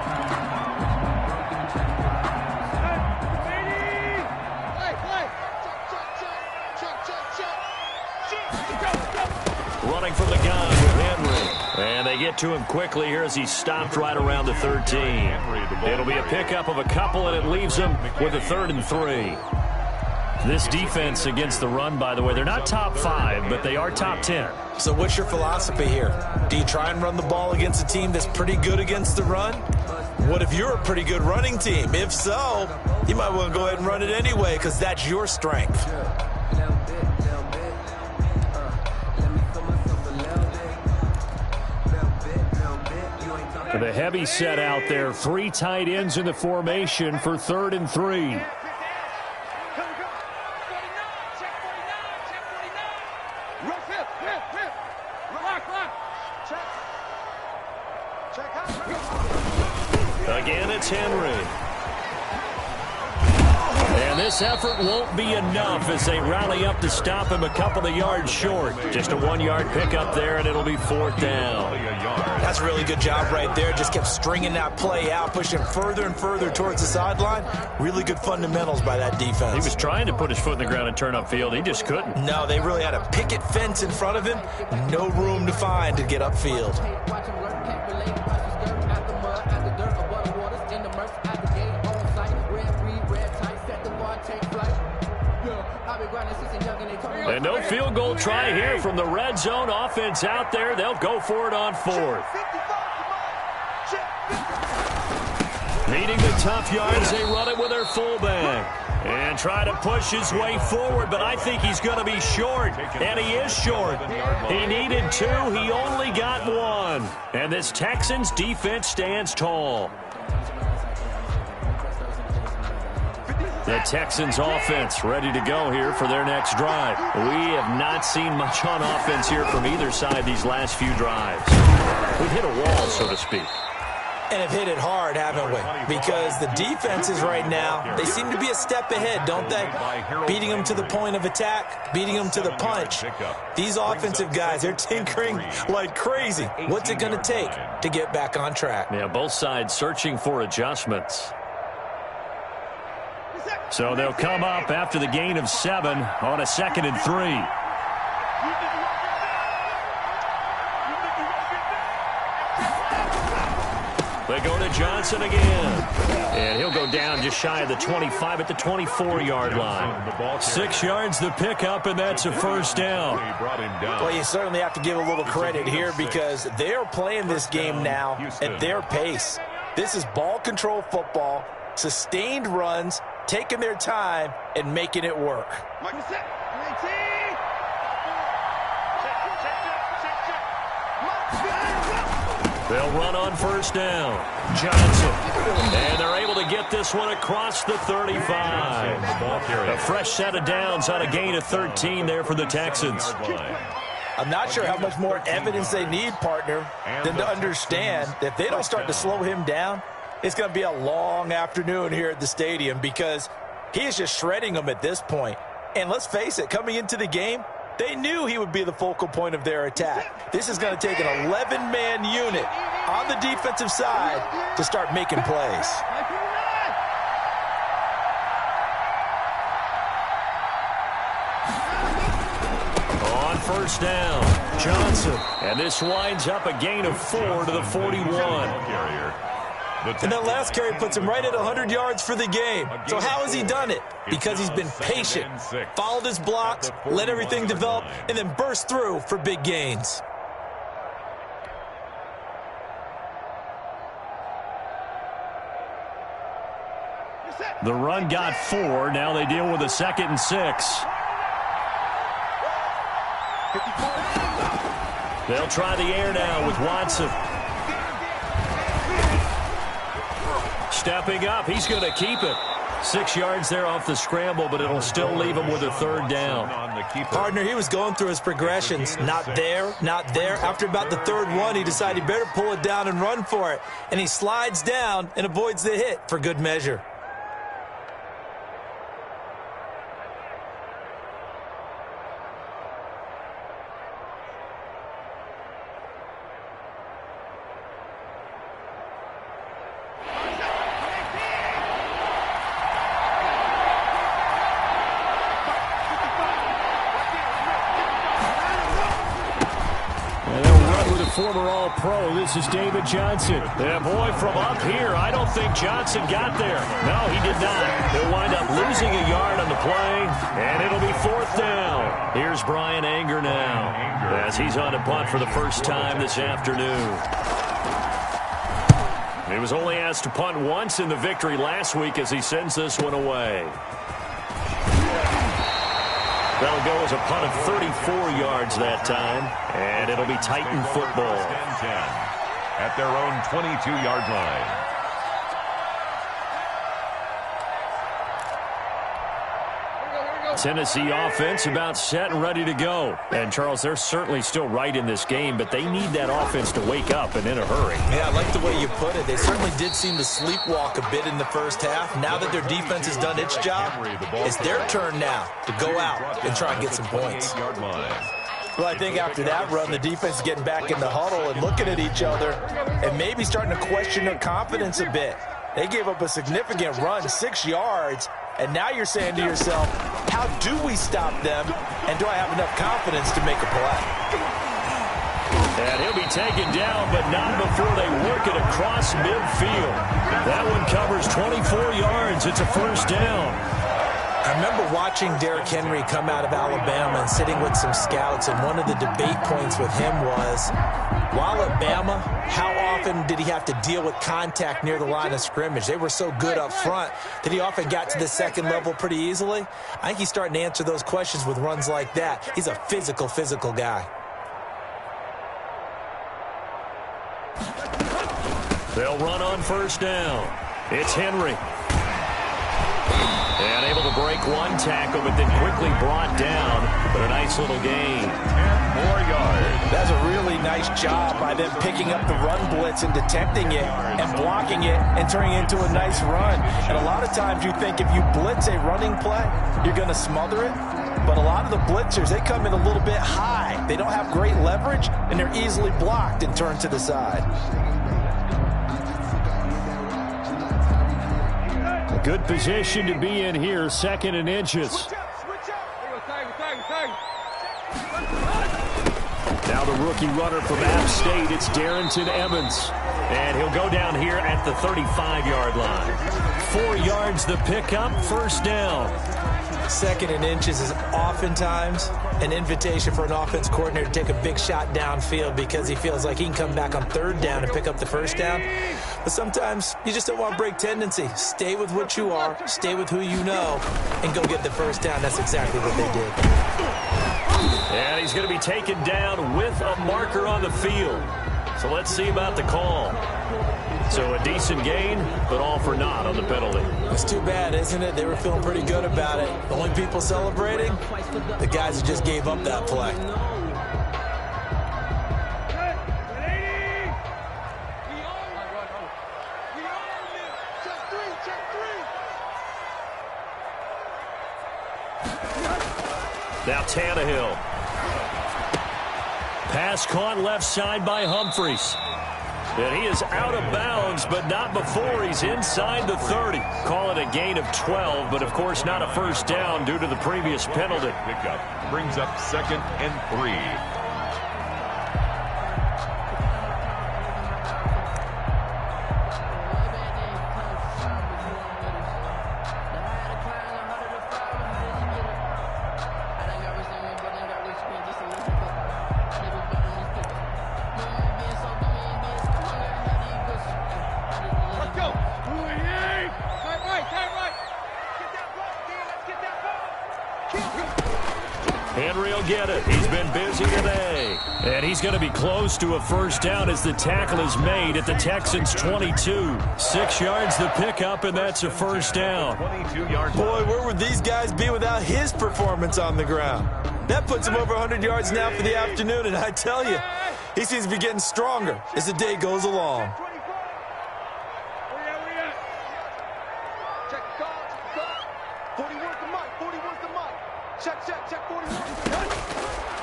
[SPEAKER 1] Running from the gun with Henry. And they get to him quickly here as he stopped right around the 13. It'll be a pickup of a couple, and it leaves them with a 3rd and 3. This defense against the run, by the way, they're not top 5, but they are top 10.
[SPEAKER 3] So what's your philosophy here? Do you try and run the ball against a team that's pretty good against the run? What if you're a pretty good running team? If so, you might want to go ahead and run it anyway because that's your strength.
[SPEAKER 1] The heavy set out there. 3 tight ends in the formation for 3rd and 3. Again, it's Henry. And this effort won't be enough as they rally up to stop him a couple of yards short. Just a 1-yard pickup there, and it'll be 4th down.
[SPEAKER 3] That's a really good job right there. Just kept stringing that play out, pushing further and further towards the sideline. Really good fundamentals by that defense.
[SPEAKER 1] He was trying to put his foot in the ground and turn upfield. He just couldn't.
[SPEAKER 3] No, they really had a picket fence in front of him. No room to find to get upfield.
[SPEAKER 1] And no field goal try here from the red zone. Offense out there. They'll go for it on 4th. Needing the tough yards, they run it with their fullback. And try to push his way forward, but I think he's going to be short. And he is short. He needed 2. He only got 1. And this Texans defense stands tall. The Texans offense ready to go here for their next drive. We have not seen much on offense here from either side these last few drives. We've hit a wall, so to speak.
[SPEAKER 3] And have hit it hard, haven't we? Because the defenses right now, they seem to be a step ahead, don't they? Beating them to the point of attack, beating them to the punch. These offensive guys, they're tinkering like crazy. What's it going to take to get back on track?
[SPEAKER 1] Yeah, both sides searching for adjustments. So they'll come up after the gain of 7 on a 2nd and 3. They go to Johnson again. And he'll go down just shy of the 25 at the 24-yard line. 6 yards the pickup, and that's a 1st down.
[SPEAKER 3] Well, you certainly have to give a little credit here because they're playing this game now at their pace. This is ball control football, sustained runs, taking their time and making it work.
[SPEAKER 1] They'll run on first down. Johnson. And they're able to get this one across the 35. A fresh set of downs on a gain of 13 there for the Texans.
[SPEAKER 3] I'm not sure how much more evidence they need, partner, than to understand that if they don't start to slow him down, it's going to be a long afternoon here at the stadium because he is just shredding them at this point. And let's face it, coming into the game, they knew he would be the focal point of their attack. This is going to take an 11-man unit on the defensive side to start making plays.
[SPEAKER 1] On first down, Johnson. And this winds up a gain of 4 to the 41.
[SPEAKER 3] And that last carry puts him right at 100 yards for the game. So how has he done it? Because he's been patient, followed his blocks, let everything develop, and then burst through for big gains.
[SPEAKER 1] The run got 4. Now they deal with a 2nd and 6. They'll try the air now with Watson. Stepping up, he's going to keep it. 6 yards there off the scramble, but it'll still leave him with a 3rd down.
[SPEAKER 3] Partner, he was going through his progressions. Not there, not there. After about the 3rd one, he decided he better pull it down and run for it. And he slides down and avoids the hit for good measure.
[SPEAKER 1] Former All-Pro, this is David Johnson. And boy, from up here, I don't think Johnson got there. No, he did not. He'll wind up losing a yard on the play, and it'll be 4th down. Here's Brian Anger now, as he's on to punt for the first time this afternoon. He was only asked to punt once in the victory last week as he sends this one away. That'll go as a punt of 34 yards that time, and it'll be Titan football.
[SPEAKER 2] At their own 22-yard line.
[SPEAKER 1] Tennessee offense about set and ready to go. And, Charles, they're certainly still right in this game, but they need that offense to wake up and in a hurry.
[SPEAKER 3] Yeah, I like the way you put it. They certainly did seem to sleepwalk a bit in the first half. Now that their defense has done its job, it's their turn now to go out and try and get some points. Well, I think after that run, the defense is getting back in the huddle and looking at each other and maybe starting to question their confidence a bit. They gave up a significant run, 6 yards, and now you're saying to yourself, how do we stop them, and do I have enough confidence to make a play?
[SPEAKER 1] And he'll be taken down, but not before they work it across midfield. That one covers 24 yards. It's a 1st down.
[SPEAKER 3] I remember watching Derrick Henry come out of Alabama and sitting with some scouts, and one of the debate points with him was, while at Bama, how often did he have to deal with contact near the line of scrimmage? They were so good up front that he often got to the 2nd level pretty easily. I think he's starting to answer those questions with runs like that. He's a physical guy.
[SPEAKER 1] They'll run on 1st down. It's Henry. And able to break one tackle, but then quickly brought down. But a nice little gain.
[SPEAKER 2] 10 more yards.
[SPEAKER 3] That's a really nice job by them picking up the run blitz and detecting it and blocking it and turning it into a nice run. And a lot of times you think if you blitz a running play, you're going to smother it. But a lot of the blitzers, they come in a little bit high. They don't have great leverage, and they're easily blocked and turned to the side.
[SPEAKER 1] Good position to be in here, 2nd and inches. Now the rookie runner from App State, it's Darrington Evans. And he'll go down here at the 35-yard line. 4 yards the pickup, 1st down.
[SPEAKER 3] 2nd and inches is oftentimes an invitation for an offense coordinator to take a big shot downfield because he feels like he can come back on 3rd down and pick up the 1st down. But sometimes you just don't want to break tendency. Stay with what you are, stay with who you know, and go get the 1st down. That's exactly what they did.
[SPEAKER 1] And he's going to be taken down with a marker on the field. So let's see about the call. So a decent gain, but all for naught on the penalty.
[SPEAKER 3] It's too bad, isn't it? They were feeling pretty good about it. The only people celebrating, the guys who just gave up that play.
[SPEAKER 1] Now Tannehill. Pass caught left side by Humphries. And he is out of bounds, but not before he's inside the 30. Call it a gain of 12, but of course not a first down due to the previous penalty.
[SPEAKER 2] Pickup brings up 2nd and 3.
[SPEAKER 1] Henry will get it. He's been busy today. And he's going to be close to a first down as the tackle is made at the Texans' 22. 6 yards the pickup, and that's a first down.
[SPEAKER 2] 22-yard
[SPEAKER 3] Boy, where would these guys be without his performance on the ground? That puts him over 100 yards now for the afternoon, and I tell you, he seems to be getting stronger as the day goes along.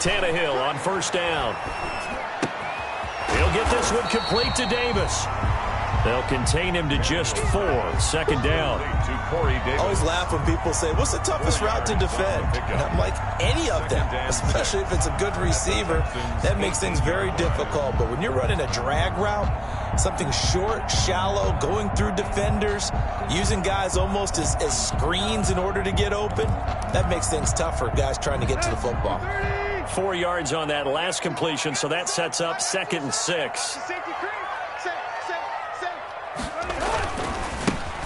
[SPEAKER 1] Tannehill on first down. He'll get this one complete to Davis. They'll contain him to just 4. 2nd down.
[SPEAKER 3] I always laugh when people say, what's the toughest route to defend? And I'm like, any of them, especially if it's a good receiver. That makes things very difficult. But when you're running a drag route, something short, shallow, going through defenders, using guys almost as screens in order to get open, that makes things tough for guys trying to get to the football.
[SPEAKER 1] 4 yards on that last completion, so that sets up 2nd and 6.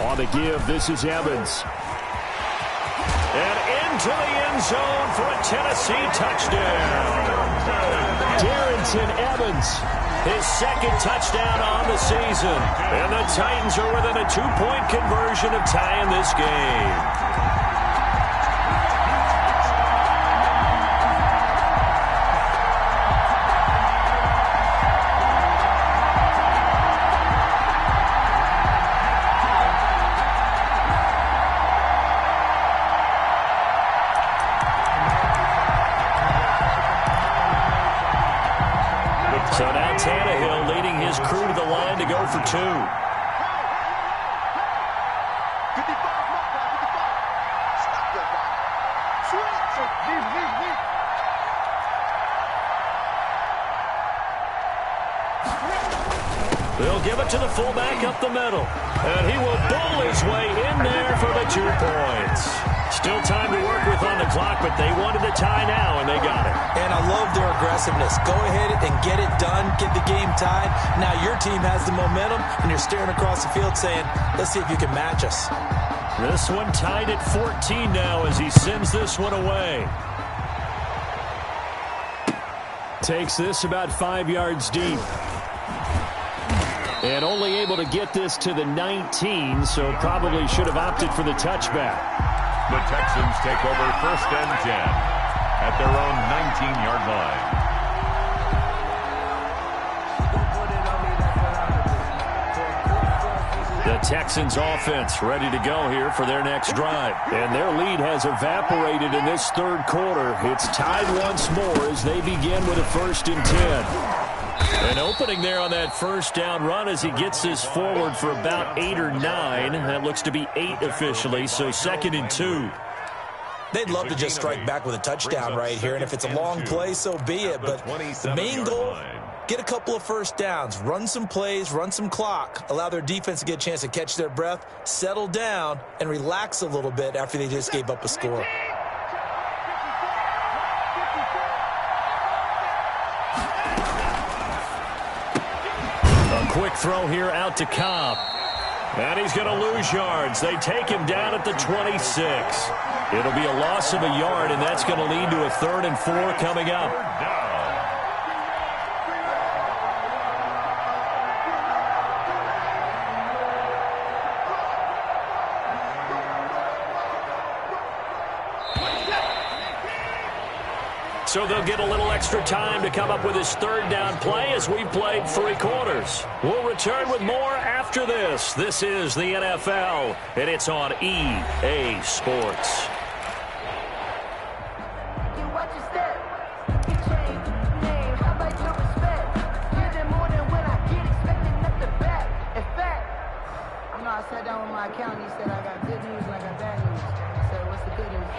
[SPEAKER 1] On the give, this is Evans. And into the end zone for a Tennessee touchdown. Darrington Evans, his 2nd touchdown on the season. And the Titans are within a 2-point conversion of tying this game. So now Tannehill leading his crew to the line to go for 2. They'll give it to the fullback up the middle. And he will bowl his way in there for the 2 points. Still time to work with on the clock, but they wanted the tie now, and they got it.
[SPEAKER 3] And I love their aggressiveness. Go ahead and get it done, get the game tied. Now your team has the momentum, and you're staring across the field saying, let's see if you can match us.
[SPEAKER 1] This one tied at 14 now as he sends this one away. Takes this about 5 yards deep. And only able to get this to the 19, so probably should have opted for the touchback.
[SPEAKER 2] The Texans take over 1st and 10 at their own 19-yard line.
[SPEAKER 1] The Texans offense ready to go here for their next drive. And their lead has evaporated in this 3rd quarter. It's tied once more as they begin with a 1st and 10. An opening there on that first down run as he gets this forward for about 8 or 9. That looks to be 8 officially, so 2nd and 2.
[SPEAKER 3] They'd love to just strike back with a touchdown right here, and if it's a long play, so be it. But the main goal, get a couple of first downs, run some plays, run some clock, allow their defense to get a chance to catch their breath, settle down, and relax a little bit after they just gave up a score.
[SPEAKER 1] Quick throw here out to Cobb. And he's going to lose yards. They take him down at the 26. It'll be a loss of a yard, and that's going to lead to a 3rd and 4 coming up. So they'll get a little extra time to come up with his third down play as we've played 3 quarters. We'll return with more after this. This is the NFL, and it's on EA Sports.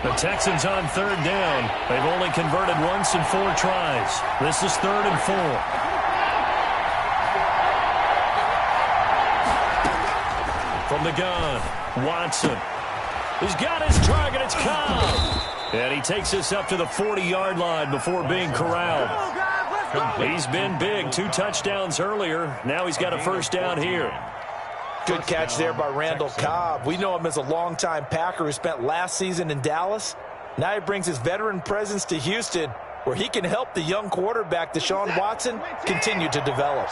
[SPEAKER 1] The Texans on 3rd down. They've only converted once in 4 tries. This is 3rd and 4. From the gun, Watson. He's got his target. It's Cobb. And he takes us up to the 40-yard line before being corralled. He's been big. 2 touchdowns earlier. Now he's got a first down here.
[SPEAKER 3] Good catch there by Randall Cobb. We know him as a longtime Packer who spent last season in Dallas. Now he brings his veteran presence to Houston, where he can help the young quarterback, Deshaun Watson, continue to develop.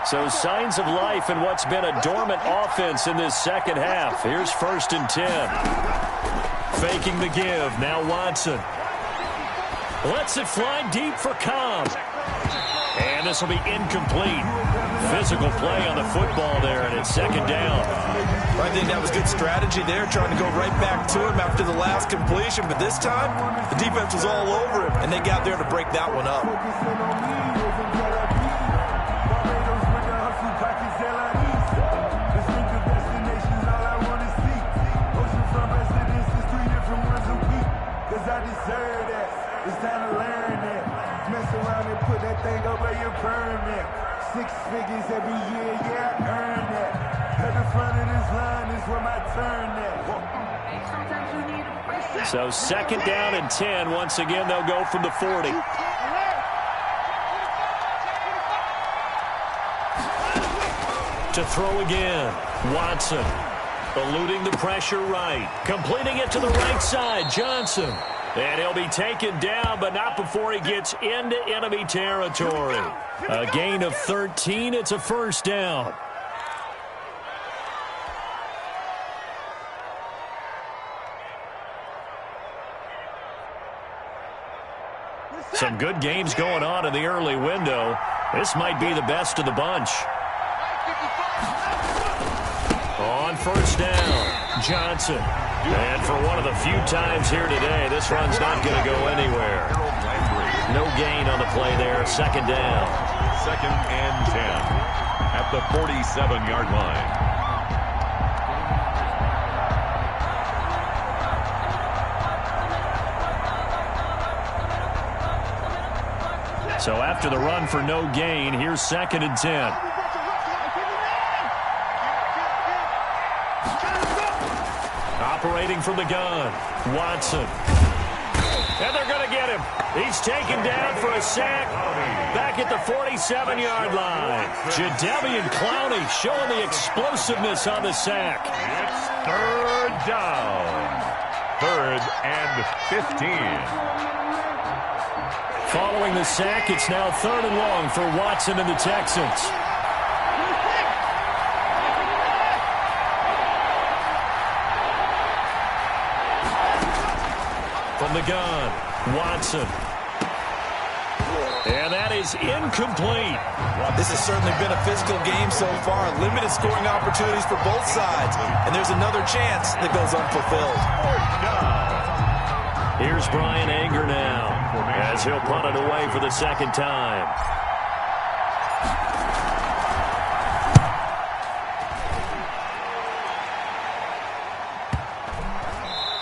[SPEAKER 1] So signs of life in what's been a dormant offense in this second half. Here's 1st and 10. Faking the give. Now Watson. Lets it fly deep for Cobb. And this will be incomplete. Physical play on the football there, and it's 2nd down.
[SPEAKER 3] I think that was good strategy there, trying to go right back to him after the last completion. But this time, the defense was all over him, and they got there to break that one up.
[SPEAKER 6] It's time to learn that. Mess around and put that thing over your permit. 6 figures every year, yeah, I earn that. At the front of this line is where my turn at.
[SPEAKER 1] So 2nd down and 10. Once again, they'll go from the 40. To throw again. Watson. Eluding the pressure right. Completing it to the right side. Johnson. And he'll be taken down, but not before he gets into enemy territory. A gain of 13. It's a first down. Some good games going on in the early window. This might be the best of the bunch. On 1st down, Johnson. And for one of the few times here today, this run's not going to go anywhere. No gain on the play there. 2nd down.
[SPEAKER 2] 2nd and 10 at the 47-yard line.
[SPEAKER 1] So after the run for no gain, here's 2nd and 10. Operating from the gun, Watson. And they're going to get him. He's taken down for a sack back at the 47-yard line. Jadeveon Clowney showing the explosiveness on the sack.
[SPEAKER 2] It's 3rd down. 3rd and 15.
[SPEAKER 1] Following the sack, it's now 3rd and long for Watson and the Texans. From the gun, Watson. And that is incomplete.
[SPEAKER 3] This has certainly been a physical game so far. Limited scoring opportunities for both sides. And there's another chance that goes unfulfilled.
[SPEAKER 1] Here's Brian Anger now, as he'll punt it away for the 2nd time.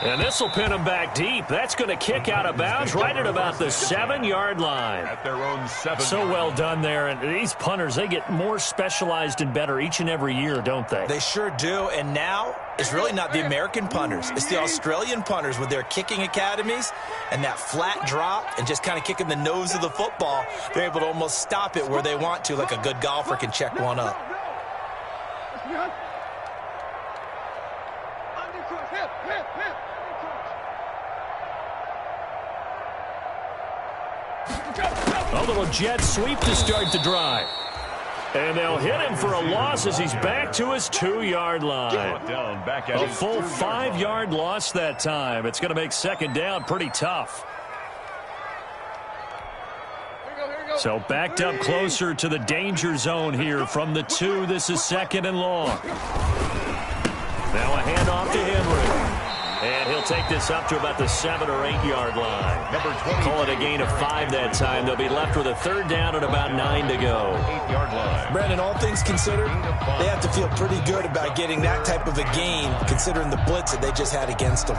[SPEAKER 1] And this will pin him back deep. That's going to kick out of bounds right at about the 7-yard line.
[SPEAKER 2] At their own 7.
[SPEAKER 1] So well done there. And these punters, they get more specialized and better each and every year, don't they?
[SPEAKER 3] They sure do. And now it's really not the American punters. It's the Australian punters with their kicking academies and that flat drop and just kind of kicking the nose of the football. They're able to almost stop it where they want to, like a good golfer can check one up.
[SPEAKER 1] A little jet sweep to start the drive. And they'll hit him for a loss as he's back to his 2-yard line. A full 5-yard loss that time. It's going to make 2nd down pretty tough. So backed up closer to the danger zone here from the 2. This is 2nd and long. Now a handoff to Henry. And he'll take this up to about the 7 or 8 yard line.
[SPEAKER 2] Number 20.
[SPEAKER 1] Call it a gain of 5 that time. They'll be left with a 3rd down and about 9 to go.
[SPEAKER 2] 8-yard line.
[SPEAKER 3] Brandon, all things considered, they have to feel pretty good about getting that type of a gain, considering the blitz that they just had against them.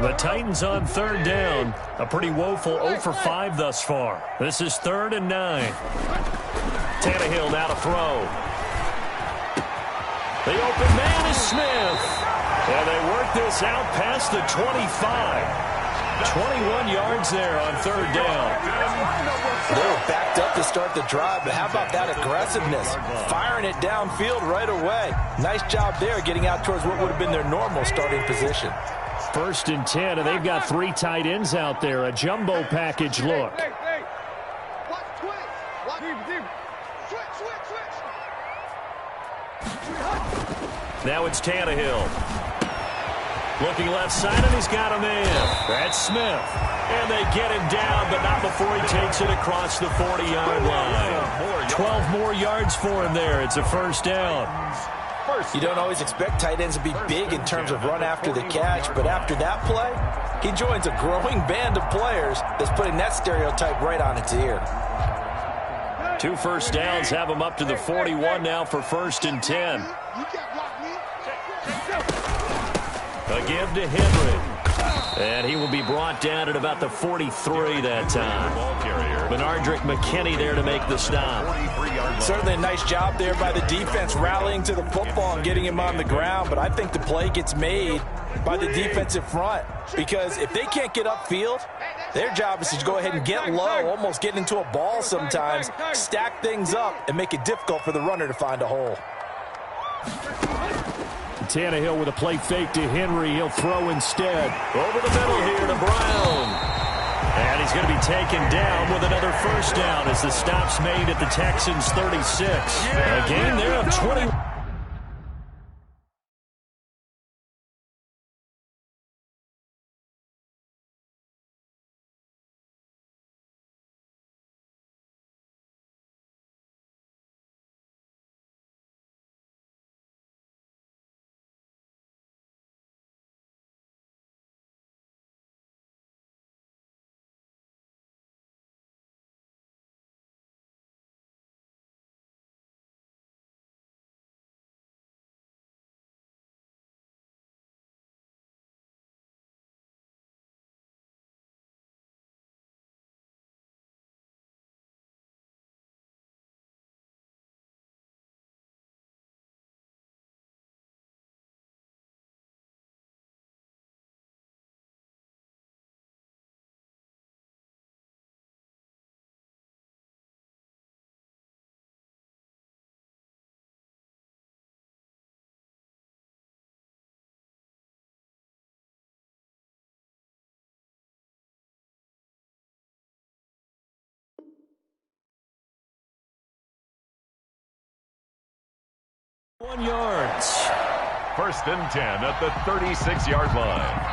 [SPEAKER 1] The Titans on 3rd down. A pretty woeful 0 for 5 thus far. This is 3rd and 9. Tannehill now to throw. The open man is Smith. And they work this out past the 25. 21 yards there on 3rd down.
[SPEAKER 3] They were backed up to start the drive, but how about that aggressiveness? Firing it downfield right away. Nice job there getting out towards what would have been their normal starting position.
[SPEAKER 1] 1st and 10, and they've got 3 tight ends out there. A jumbo package look.
[SPEAKER 4] Hey. Watch twitch. Watch deep. Switch.
[SPEAKER 1] Now it's Tannehill. Looking left side, and he's got a man. That's Smith. And they get him down, but not before he takes it across the 40-yard line. 12 more yards for him there. It's a 1st down.
[SPEAKER 3] You don't always expect tight ends to be big in terms of run after the catch, but after that play, he joins a growing band of players that's putting that stereotype right on its ear.
[SPEAKER 1] 2 first downs have him up to the 41 now for 1st and 10. A give to Henry. And he will be brought down at about the 43 that time. Benardrick McKinney there to make the stop.
[SPEAKER 3] Certainly a nice job there by the defense rallying to the football and getting him on the ground, but I think the play gets made by the defensive front because if they can't get upfield, their job is to go ahead and get low, almost get into a ball sometimes, stack things up, and make it difficult for the runner to find a hole.
[SPEAKER 1] Tannehill with a play fake to Henry. He'll throw instead. Over the middle here to Brown. And he's going to be taken down with another 1st down as the stop's made at the Texans' 36. A gain there of 20. Yards.
[SPEAKER 2] 1st and 10 at the 36-yard line.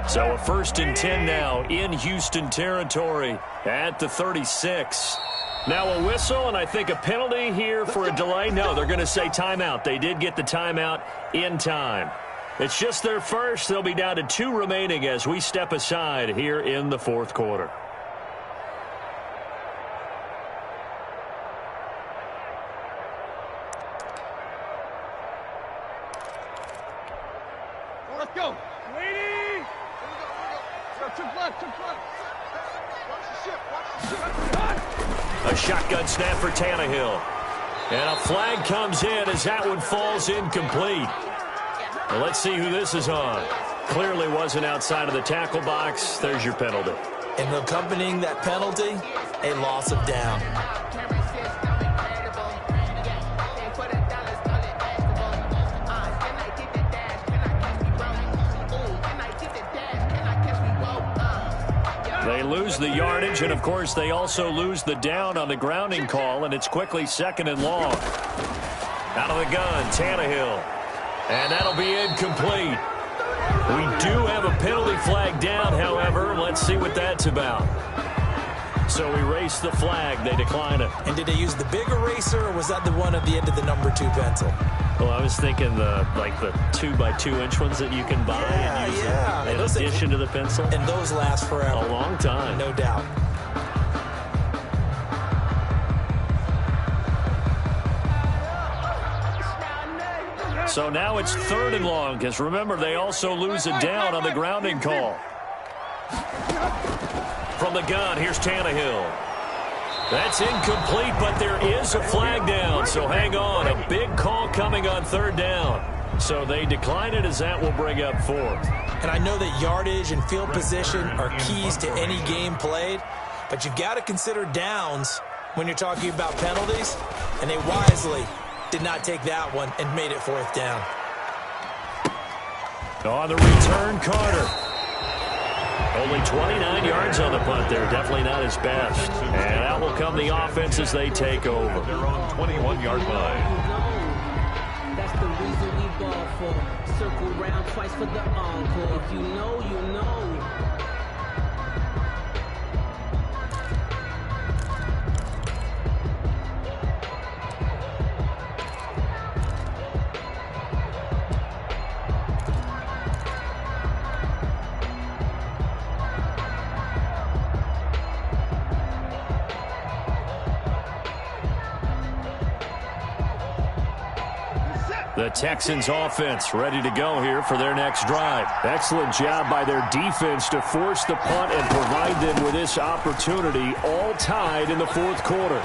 [SPEAKER 1] So a 1st and 10 now in Houston territory at the 36. Now a whistle and I think a penalty here for a delay. No, they're going to say timeout. They did get the timeout in time. It's just their first. They'll be down to 2 remaining as we step aside here in the 4th quarter.
[SPEAKER 4] Let's go. Lady. Took left. Watch the ship.
[SPEAKER 1] A shotgun snap for Tannehill. And a flag comes in as that one falls incomplete. Well, let's see who this is on. Clearly wasn't outside of the tackle box. There's your penalty.
[SPEAKER 3] And accompanying that penalty, a loss of down.
[SPEAKER 1] They lose the yardage, and of course they also lose the down on the grounding call, and it's quickly 2nd and long. Out of the gun, Tannehill. And that'll be incomplete. We do have a penalty flag down, however. Let's see what that's about. So we race the flag. They decline it.
[SPEAKER 3] And did they use the big eraser, or was that the one at the end of the number 2 pencil?
[SPEAKER 1] Well, I was thinking the 2x2-inch ones that you can buy and use in addition to the pencil.
[SPEAKER 3] And those last forever.
[SPEAKER 1] A long time.
[SPEAKER 3] No doubt.
[SPEAKER 1] So now it's 3rd and long, because remember, they also lose a down on the grounding call. From the gun, here's Tannehill. That's incomplete, but there is a flag down, so hang on. A big call coming on 3rd down. So they decline it as that will bring up 4th.
[SPEAKER 3] And I know that yardage and field position are keys to any game played, but you've got to consider downs when you're talking about penalties, and they wisely did not take that one and made it 4th down.
[SPEAKER 1] On the return, Carter. Only 29 yards on the punt there. Definitely not his best. And out will come the offense as they take over.
[SPEAKER 2] Their own 21-yard line.
[SPEAKER 7] That's the reason we ball for. Circle round twice for the encore. If you know, you know.
[SPEAKER 1] The Texans offense ready to go here for their next drive. Excellent job by their defense to force the punt and provide them with this opportunity, all tied in the 4th quarter.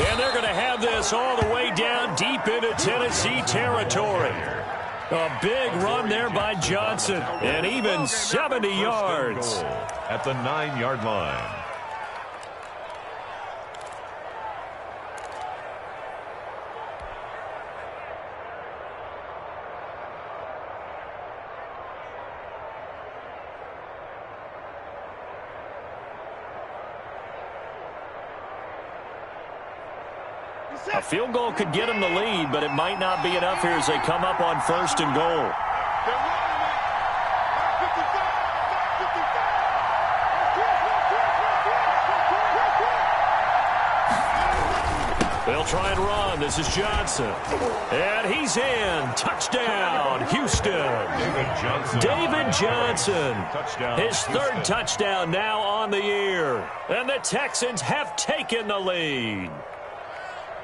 [SPEAKER 1] And they're going to have this all the way down deep into Tennessee territory. A big run there by Johnson, and even 70 yards.
[SPEAKER 2] At the 9-yard line.
[SPEAKER 1] A field goal could get them the lead, but it might not be enough here as they come up on 1st and goal. They'll try and run. This is Johnson. And he's in. Touchdown, Houston. David Johnson. His 3rd touchdown now on the year. And the Texans have taken the lead.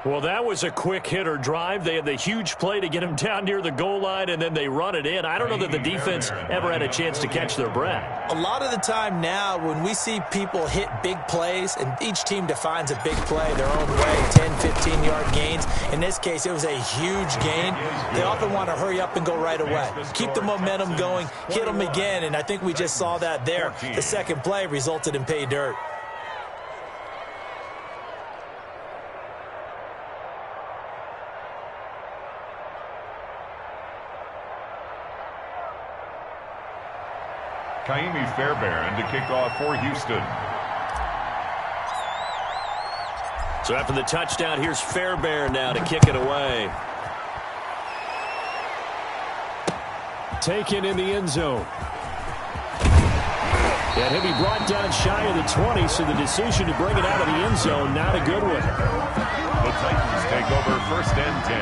[SPEAKER 1] Well, that was a quick hitter drive. They had the huge play to get him down near the goal line, and then they run it in. I don't know that the defense ever had a chance to catch their breath.
[SPEAKER 3] A lot of the time now when we see people hit big plays, and each team defines a big play their own way, 10, 15-yard gains. In this case, it was a huge gain. They often want to hurry up and go right away. Keep the momentum going, hit them again, and I think we just saw that there. The second play resulted in pay dirt.
[SPEAKER 2] Kaimi Fairbairn to kick off for Houston.
[SPEAKER 1] So after the touchdown, here's Fairbairn now to kick it away. Taken in the end zone. And he'll be brought down shy of the 20, so the decision to bring it out of the end zone, not a good one.
[SPEAKER 2] The Titans take over 1st and 10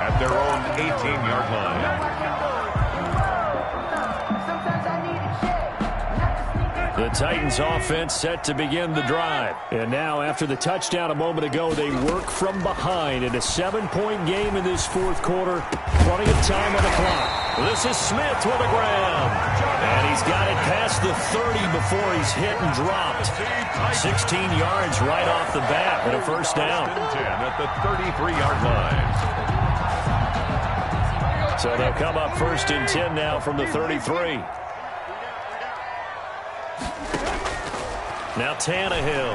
[SPEAKER 2] at their own 18-yard line.
[SPEAKER 1] The The Titans offense set to begin the drive. And now, after the touchdown a moment ago, they work from behind in a 7-point game in this fourth quarter. Plenty of time on the clock. This is Smith with a grab. And he's got it past the 30 before he's hit and dropped. 16 yards right off the bat and a first down.
[SPEAKER 2] 10 at the 33-yard line.
[SPEAKER 1] So they'll come up first and 10 now from the 33. Now Tannehill.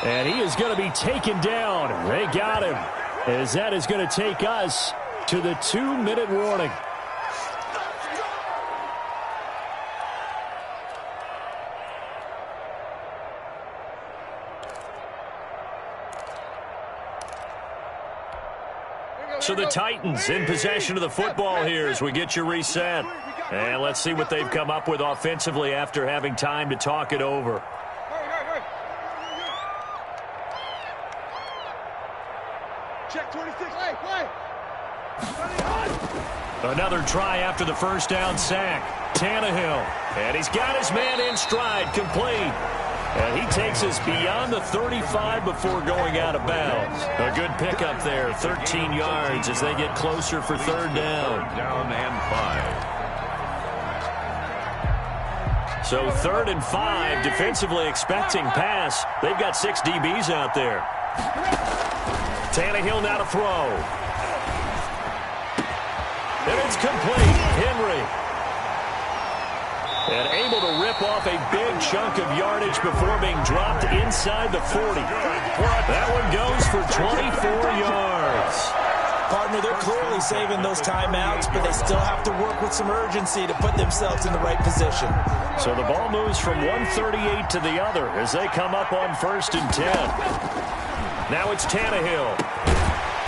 [SPEAKER 1] And he is going to be taken down. They got him. As that is going to take us to the 2-minute warning. So the Titans in possession of the football here as we get you reset. And let's see what they've come up with offensively after having time to talk it over.
[SPEAKER 4] Check 26, play.
[SPEAKER 1] Another try after the first down sack. Tannehill. And he's got his man in stride, complete. And he takes us beyond the 35 before going out of bounds. A good pickup there, 13 yards as they get closer for third down.
[SPEAKER 2] Down and 5.
[SPEAKER 1] So 3rd and 5, defensively expecting pass. They've got 6 DBs out there. Tannehill now to throw. And it's complete. Henry. And able to rip off a big chunk of yardage before being dropped inside the 40. That one goes for 24 yards.
[SPEAKER 3] Partner, they're clearly saving those timeouts, but they still have to work with some urgency to put themselves in the right position.
[SPEAKER 1] So the ball moves from 138 to the other as they come up on 1st and 10. Now it's Tannehill.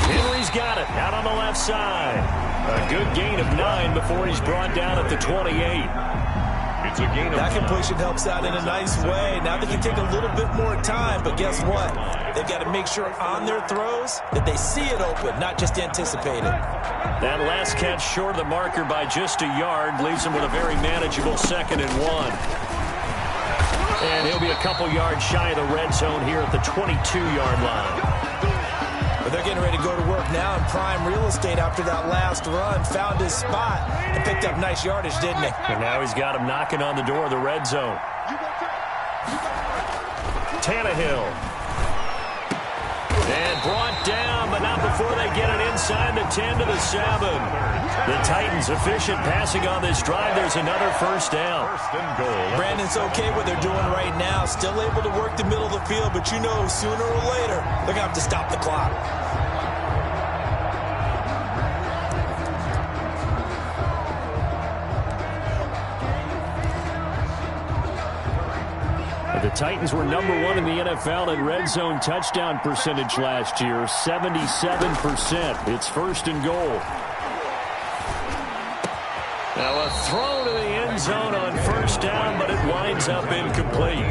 [SPEAKER 1] Henry's got it out on the left side. A good gain of 9 before he's brought down at the 28.
[SPEAKER 2] It's a gain of
[SPEAKER 3] that completion helps out in a nice way. Now they can take a little bit more time, but guess what? They've got to make sure on their throws that they see it open, not just anticipate it.
[SPEAKER 1] That last catch short of the marker by just a yard leaves him with a very manageable 2nd and 1. And he'll be a couple yards shy of the red zone here at the 22-yard line.
[SPEAKER 3] But they're getting ready to go to work now in prime real estate after that last run. Found his spot and picked up nice yardage, didn't he?
[SPEAKER 1] And now he's got him knocking on the door of the red zone. Tannehill. And brought down, but not before they get it inside the 10 to the 7. The Titans efficient passing on this drive. There's another first down.
[SPEAKER 2] 1st and goal.
[SPEAKER 3] Brandon's okay what they're doing right now. Still able to work the middle of the field, but you know sooner or later they're going to have to stop the clock.
[SPEAKER 1] The Titans were #1 in the NFL in red zone touchdown percentage last year, 77%. It's 1st and goal. Now a throw to the end zone on 1st down, but it winds up incomplete.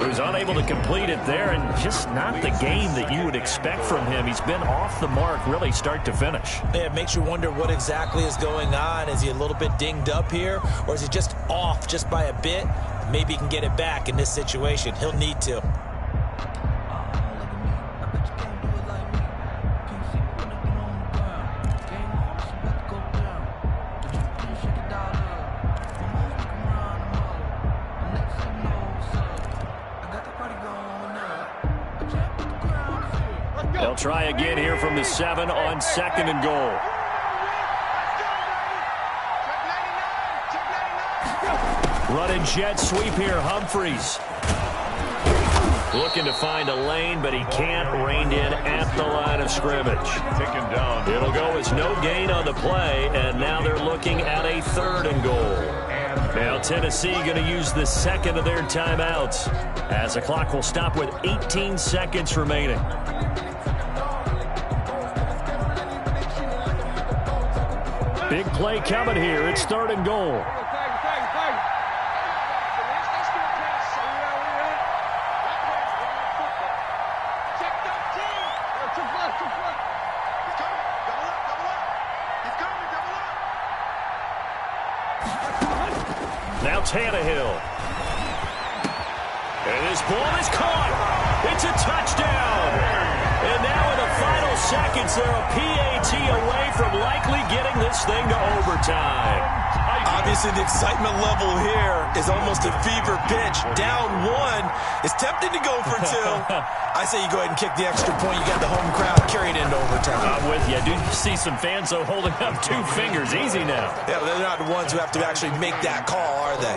[SPEAKER 1] He was unable to complete it there, and just not the game that you would expect from him. He's been off the mark really start to finish.
[SPEAKER 3] Yeah, it makes you wonder what exactly is going on. Is he a little bit dinged up here, or is he just off just by a bit? Maybe he can get it back in this situation. He'll need to.
[SPEAKER 1] They'll try again here from the 7 on 2nd and goal. Running jet sweep here, Humphreys. Looking to find a lane, but he can't. Reined in at the line of scrimmage.
[SPEAKER 2] Taken down.
[SPEAKER 1] It'll go as no gain on the play, and now they're looking at a 3rd and goal. Now Tennessee going to use the 2nd of their timeouts as the clock will stop with 18 seconds remaining. Big play coming here. It's 3rd and goal. Tannehill. And this ball is caught. It's a touchdown. And now in the final seconds, they're a PAT away from likely getting this thing to overtime.
[SPEAKER 3] Obviously, the excitement level here is almost a fever pitch. Down one. It's tempting to go for two. I say you go ahead and kick the extra point. You got the home crowd carried into overtime.
[SPEAKER 1] I'm with you. I do see some fans, though, holding up 2 fingers. Easy now.
[SPEAKER 3] Yeah, but they're not the ones who have to actually make that call, are they?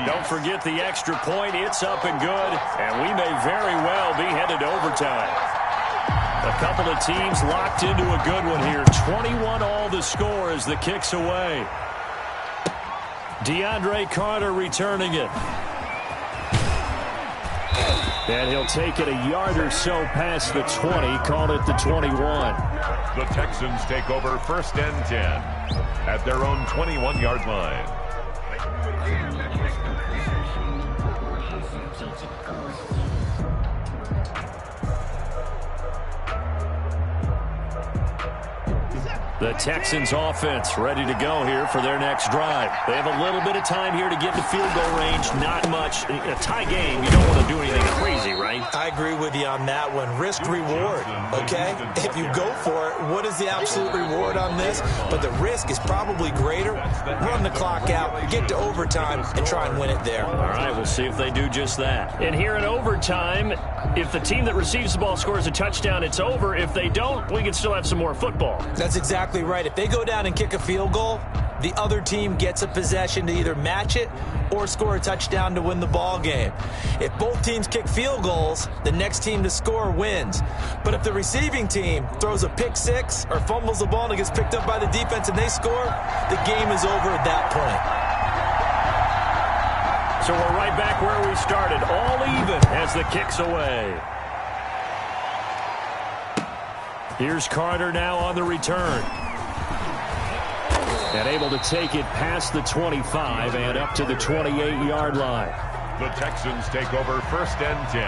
[SPEAKER 1] Don't forget the extra point. It's up and good. And we may very well be headed to overtime. A couple of teams locked into a good one here. 21 all the score as the kick's away. DeAndre Carter returning it. And he'll take it a yard or so past the 20. Call it the 21.
[SPEAKER 2] The Texans take over 1st and 10 at their own 21-yard line.
[SPEAKER 1] The Texans offense ready to go here for their next drive. They have a little bit of time here to get to field goal range. Not much. In a tie game, you don't want to do anything crazy, right?
[SPEAKER 3] I agree with you on that one. Risk-reward, okay? If you go for it, what is the absolute reward on this? But the risk is probably greater. Run the clock out, get to overtime, and try and win it there.
[SPEAKER 1] All right, we'll see if they do just that. And here in overtime, if the team that receives the ball scores a touchdown, it's over. If they don't, we can still have some more football.
[SPEAKER 3] That's exactly right. If they go down and kick a field goal, the other team gets a possession to either match it or score a touchdown to win the ball game. If both teams kick field goals, the next team to score wins. But if the receiving team throws a pick six or fumbles the ball and it gets picked up by the defense and they score, the game is over at that point.
[SPEAKER 1] So we're right back where we started, all even as the kick's away. Here's Carter now on the return. And able to take it past the 25 and up to the 28-yard line.
[SPEAKER 2] The Texans take over 1st and 10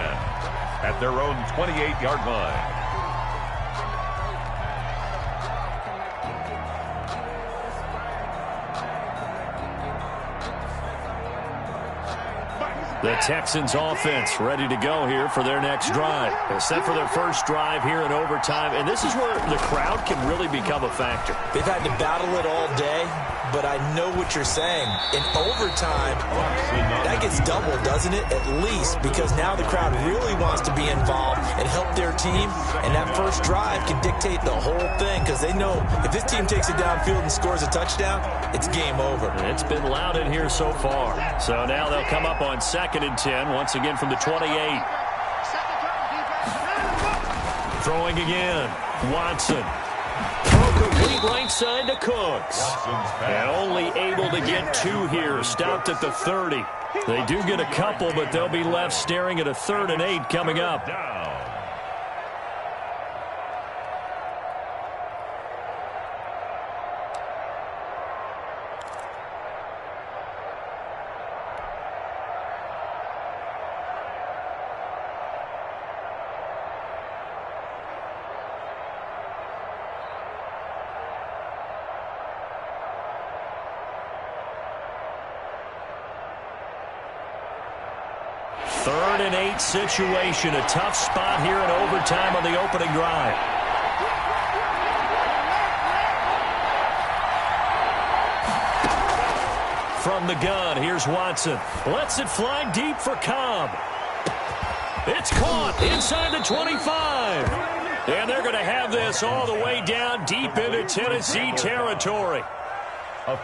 [SPEAKER 2] at their own 28-yard line.
[SPEAKER 1] The Texans offense ready to go here for their next drive. They're set for their first drive here in overtime, and this is where the crowd can really become a factor.
[SPEAKER 3] They've had to battle it all day, but I know what you're saying. In overtime, that gets doubled, doesn't it? At least, because now the crowd really wants to be involved and help their team, and that first drive can dictate the whole thing because they know if this team takes it downfield and scores a touchdown, it's game over.
[SPEAKER 1] And it's been loud in here so far. So now they'll come up on 2nd and 10, once again from the 28. Throwing again. Watson. Throw complete right side to Cooks. And only able to get 2 here. Stopped at the 30. They do get a couple, but they'll be left staring at a 3rd and 8 coming up. Third and 8 situation. A tough spot here in overtime on the opening drive. From the gun, here's Watson. Lets it fly deep for Cobb. It's caught inside the 25. And they're going to have this all the way down deep into Tennessee territory. A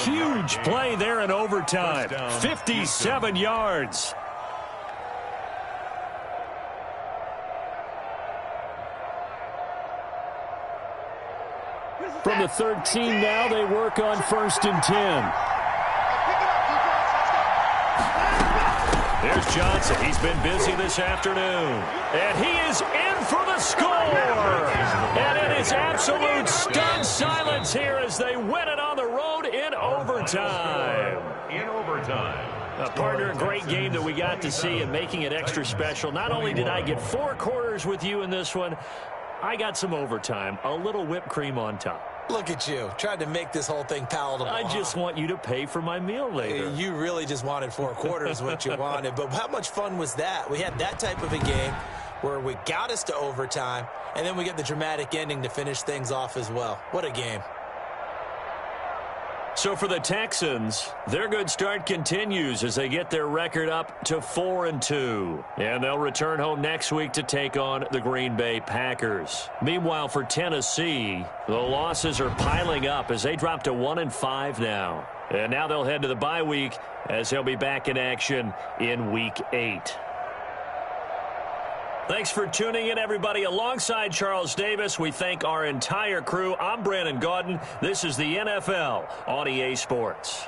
[SPEAKER 1] huge play there in overtime. 57 yards. From the 13 now, they work on 1st and 10. There's Johnson. He's been busy this afternoon. And he is in for the score. And it is absolute stunned silence here as they win it on the road in overtime. Partner, a great game that we got to see and making it extra special. Not only did I get 4 quarters with you in this one, I got some overtime, a little whipped cream on top.
[SPEAKER 3] Look at you, trying to make this whole thing palatable.
[SPEAKER 1] I just want you to pay for my meal later.
[SPEAKER 3] You really just wanted 4 quarters what you wanted. But how much fun was that? We had that type of a game where we got us to overtime, and then we get the dramatic ending to finish things off as well. What a game.
[SPEAKER 1] So for the Texans, their good start continues as they get their record up to 4-2. And they'll return home next week to take on the Green Bay Packers. Meanwhile, for Tennessee, the losses are piling up as they drop to 1-5 now. And now they'll head to the bye week as they'll be back in action in Week 8. Thanks for tuning in, everybody. Alongside Charles Davis, we thank our entire crew. I'm Brandon Gaudin. This is the NFL on EA Sports.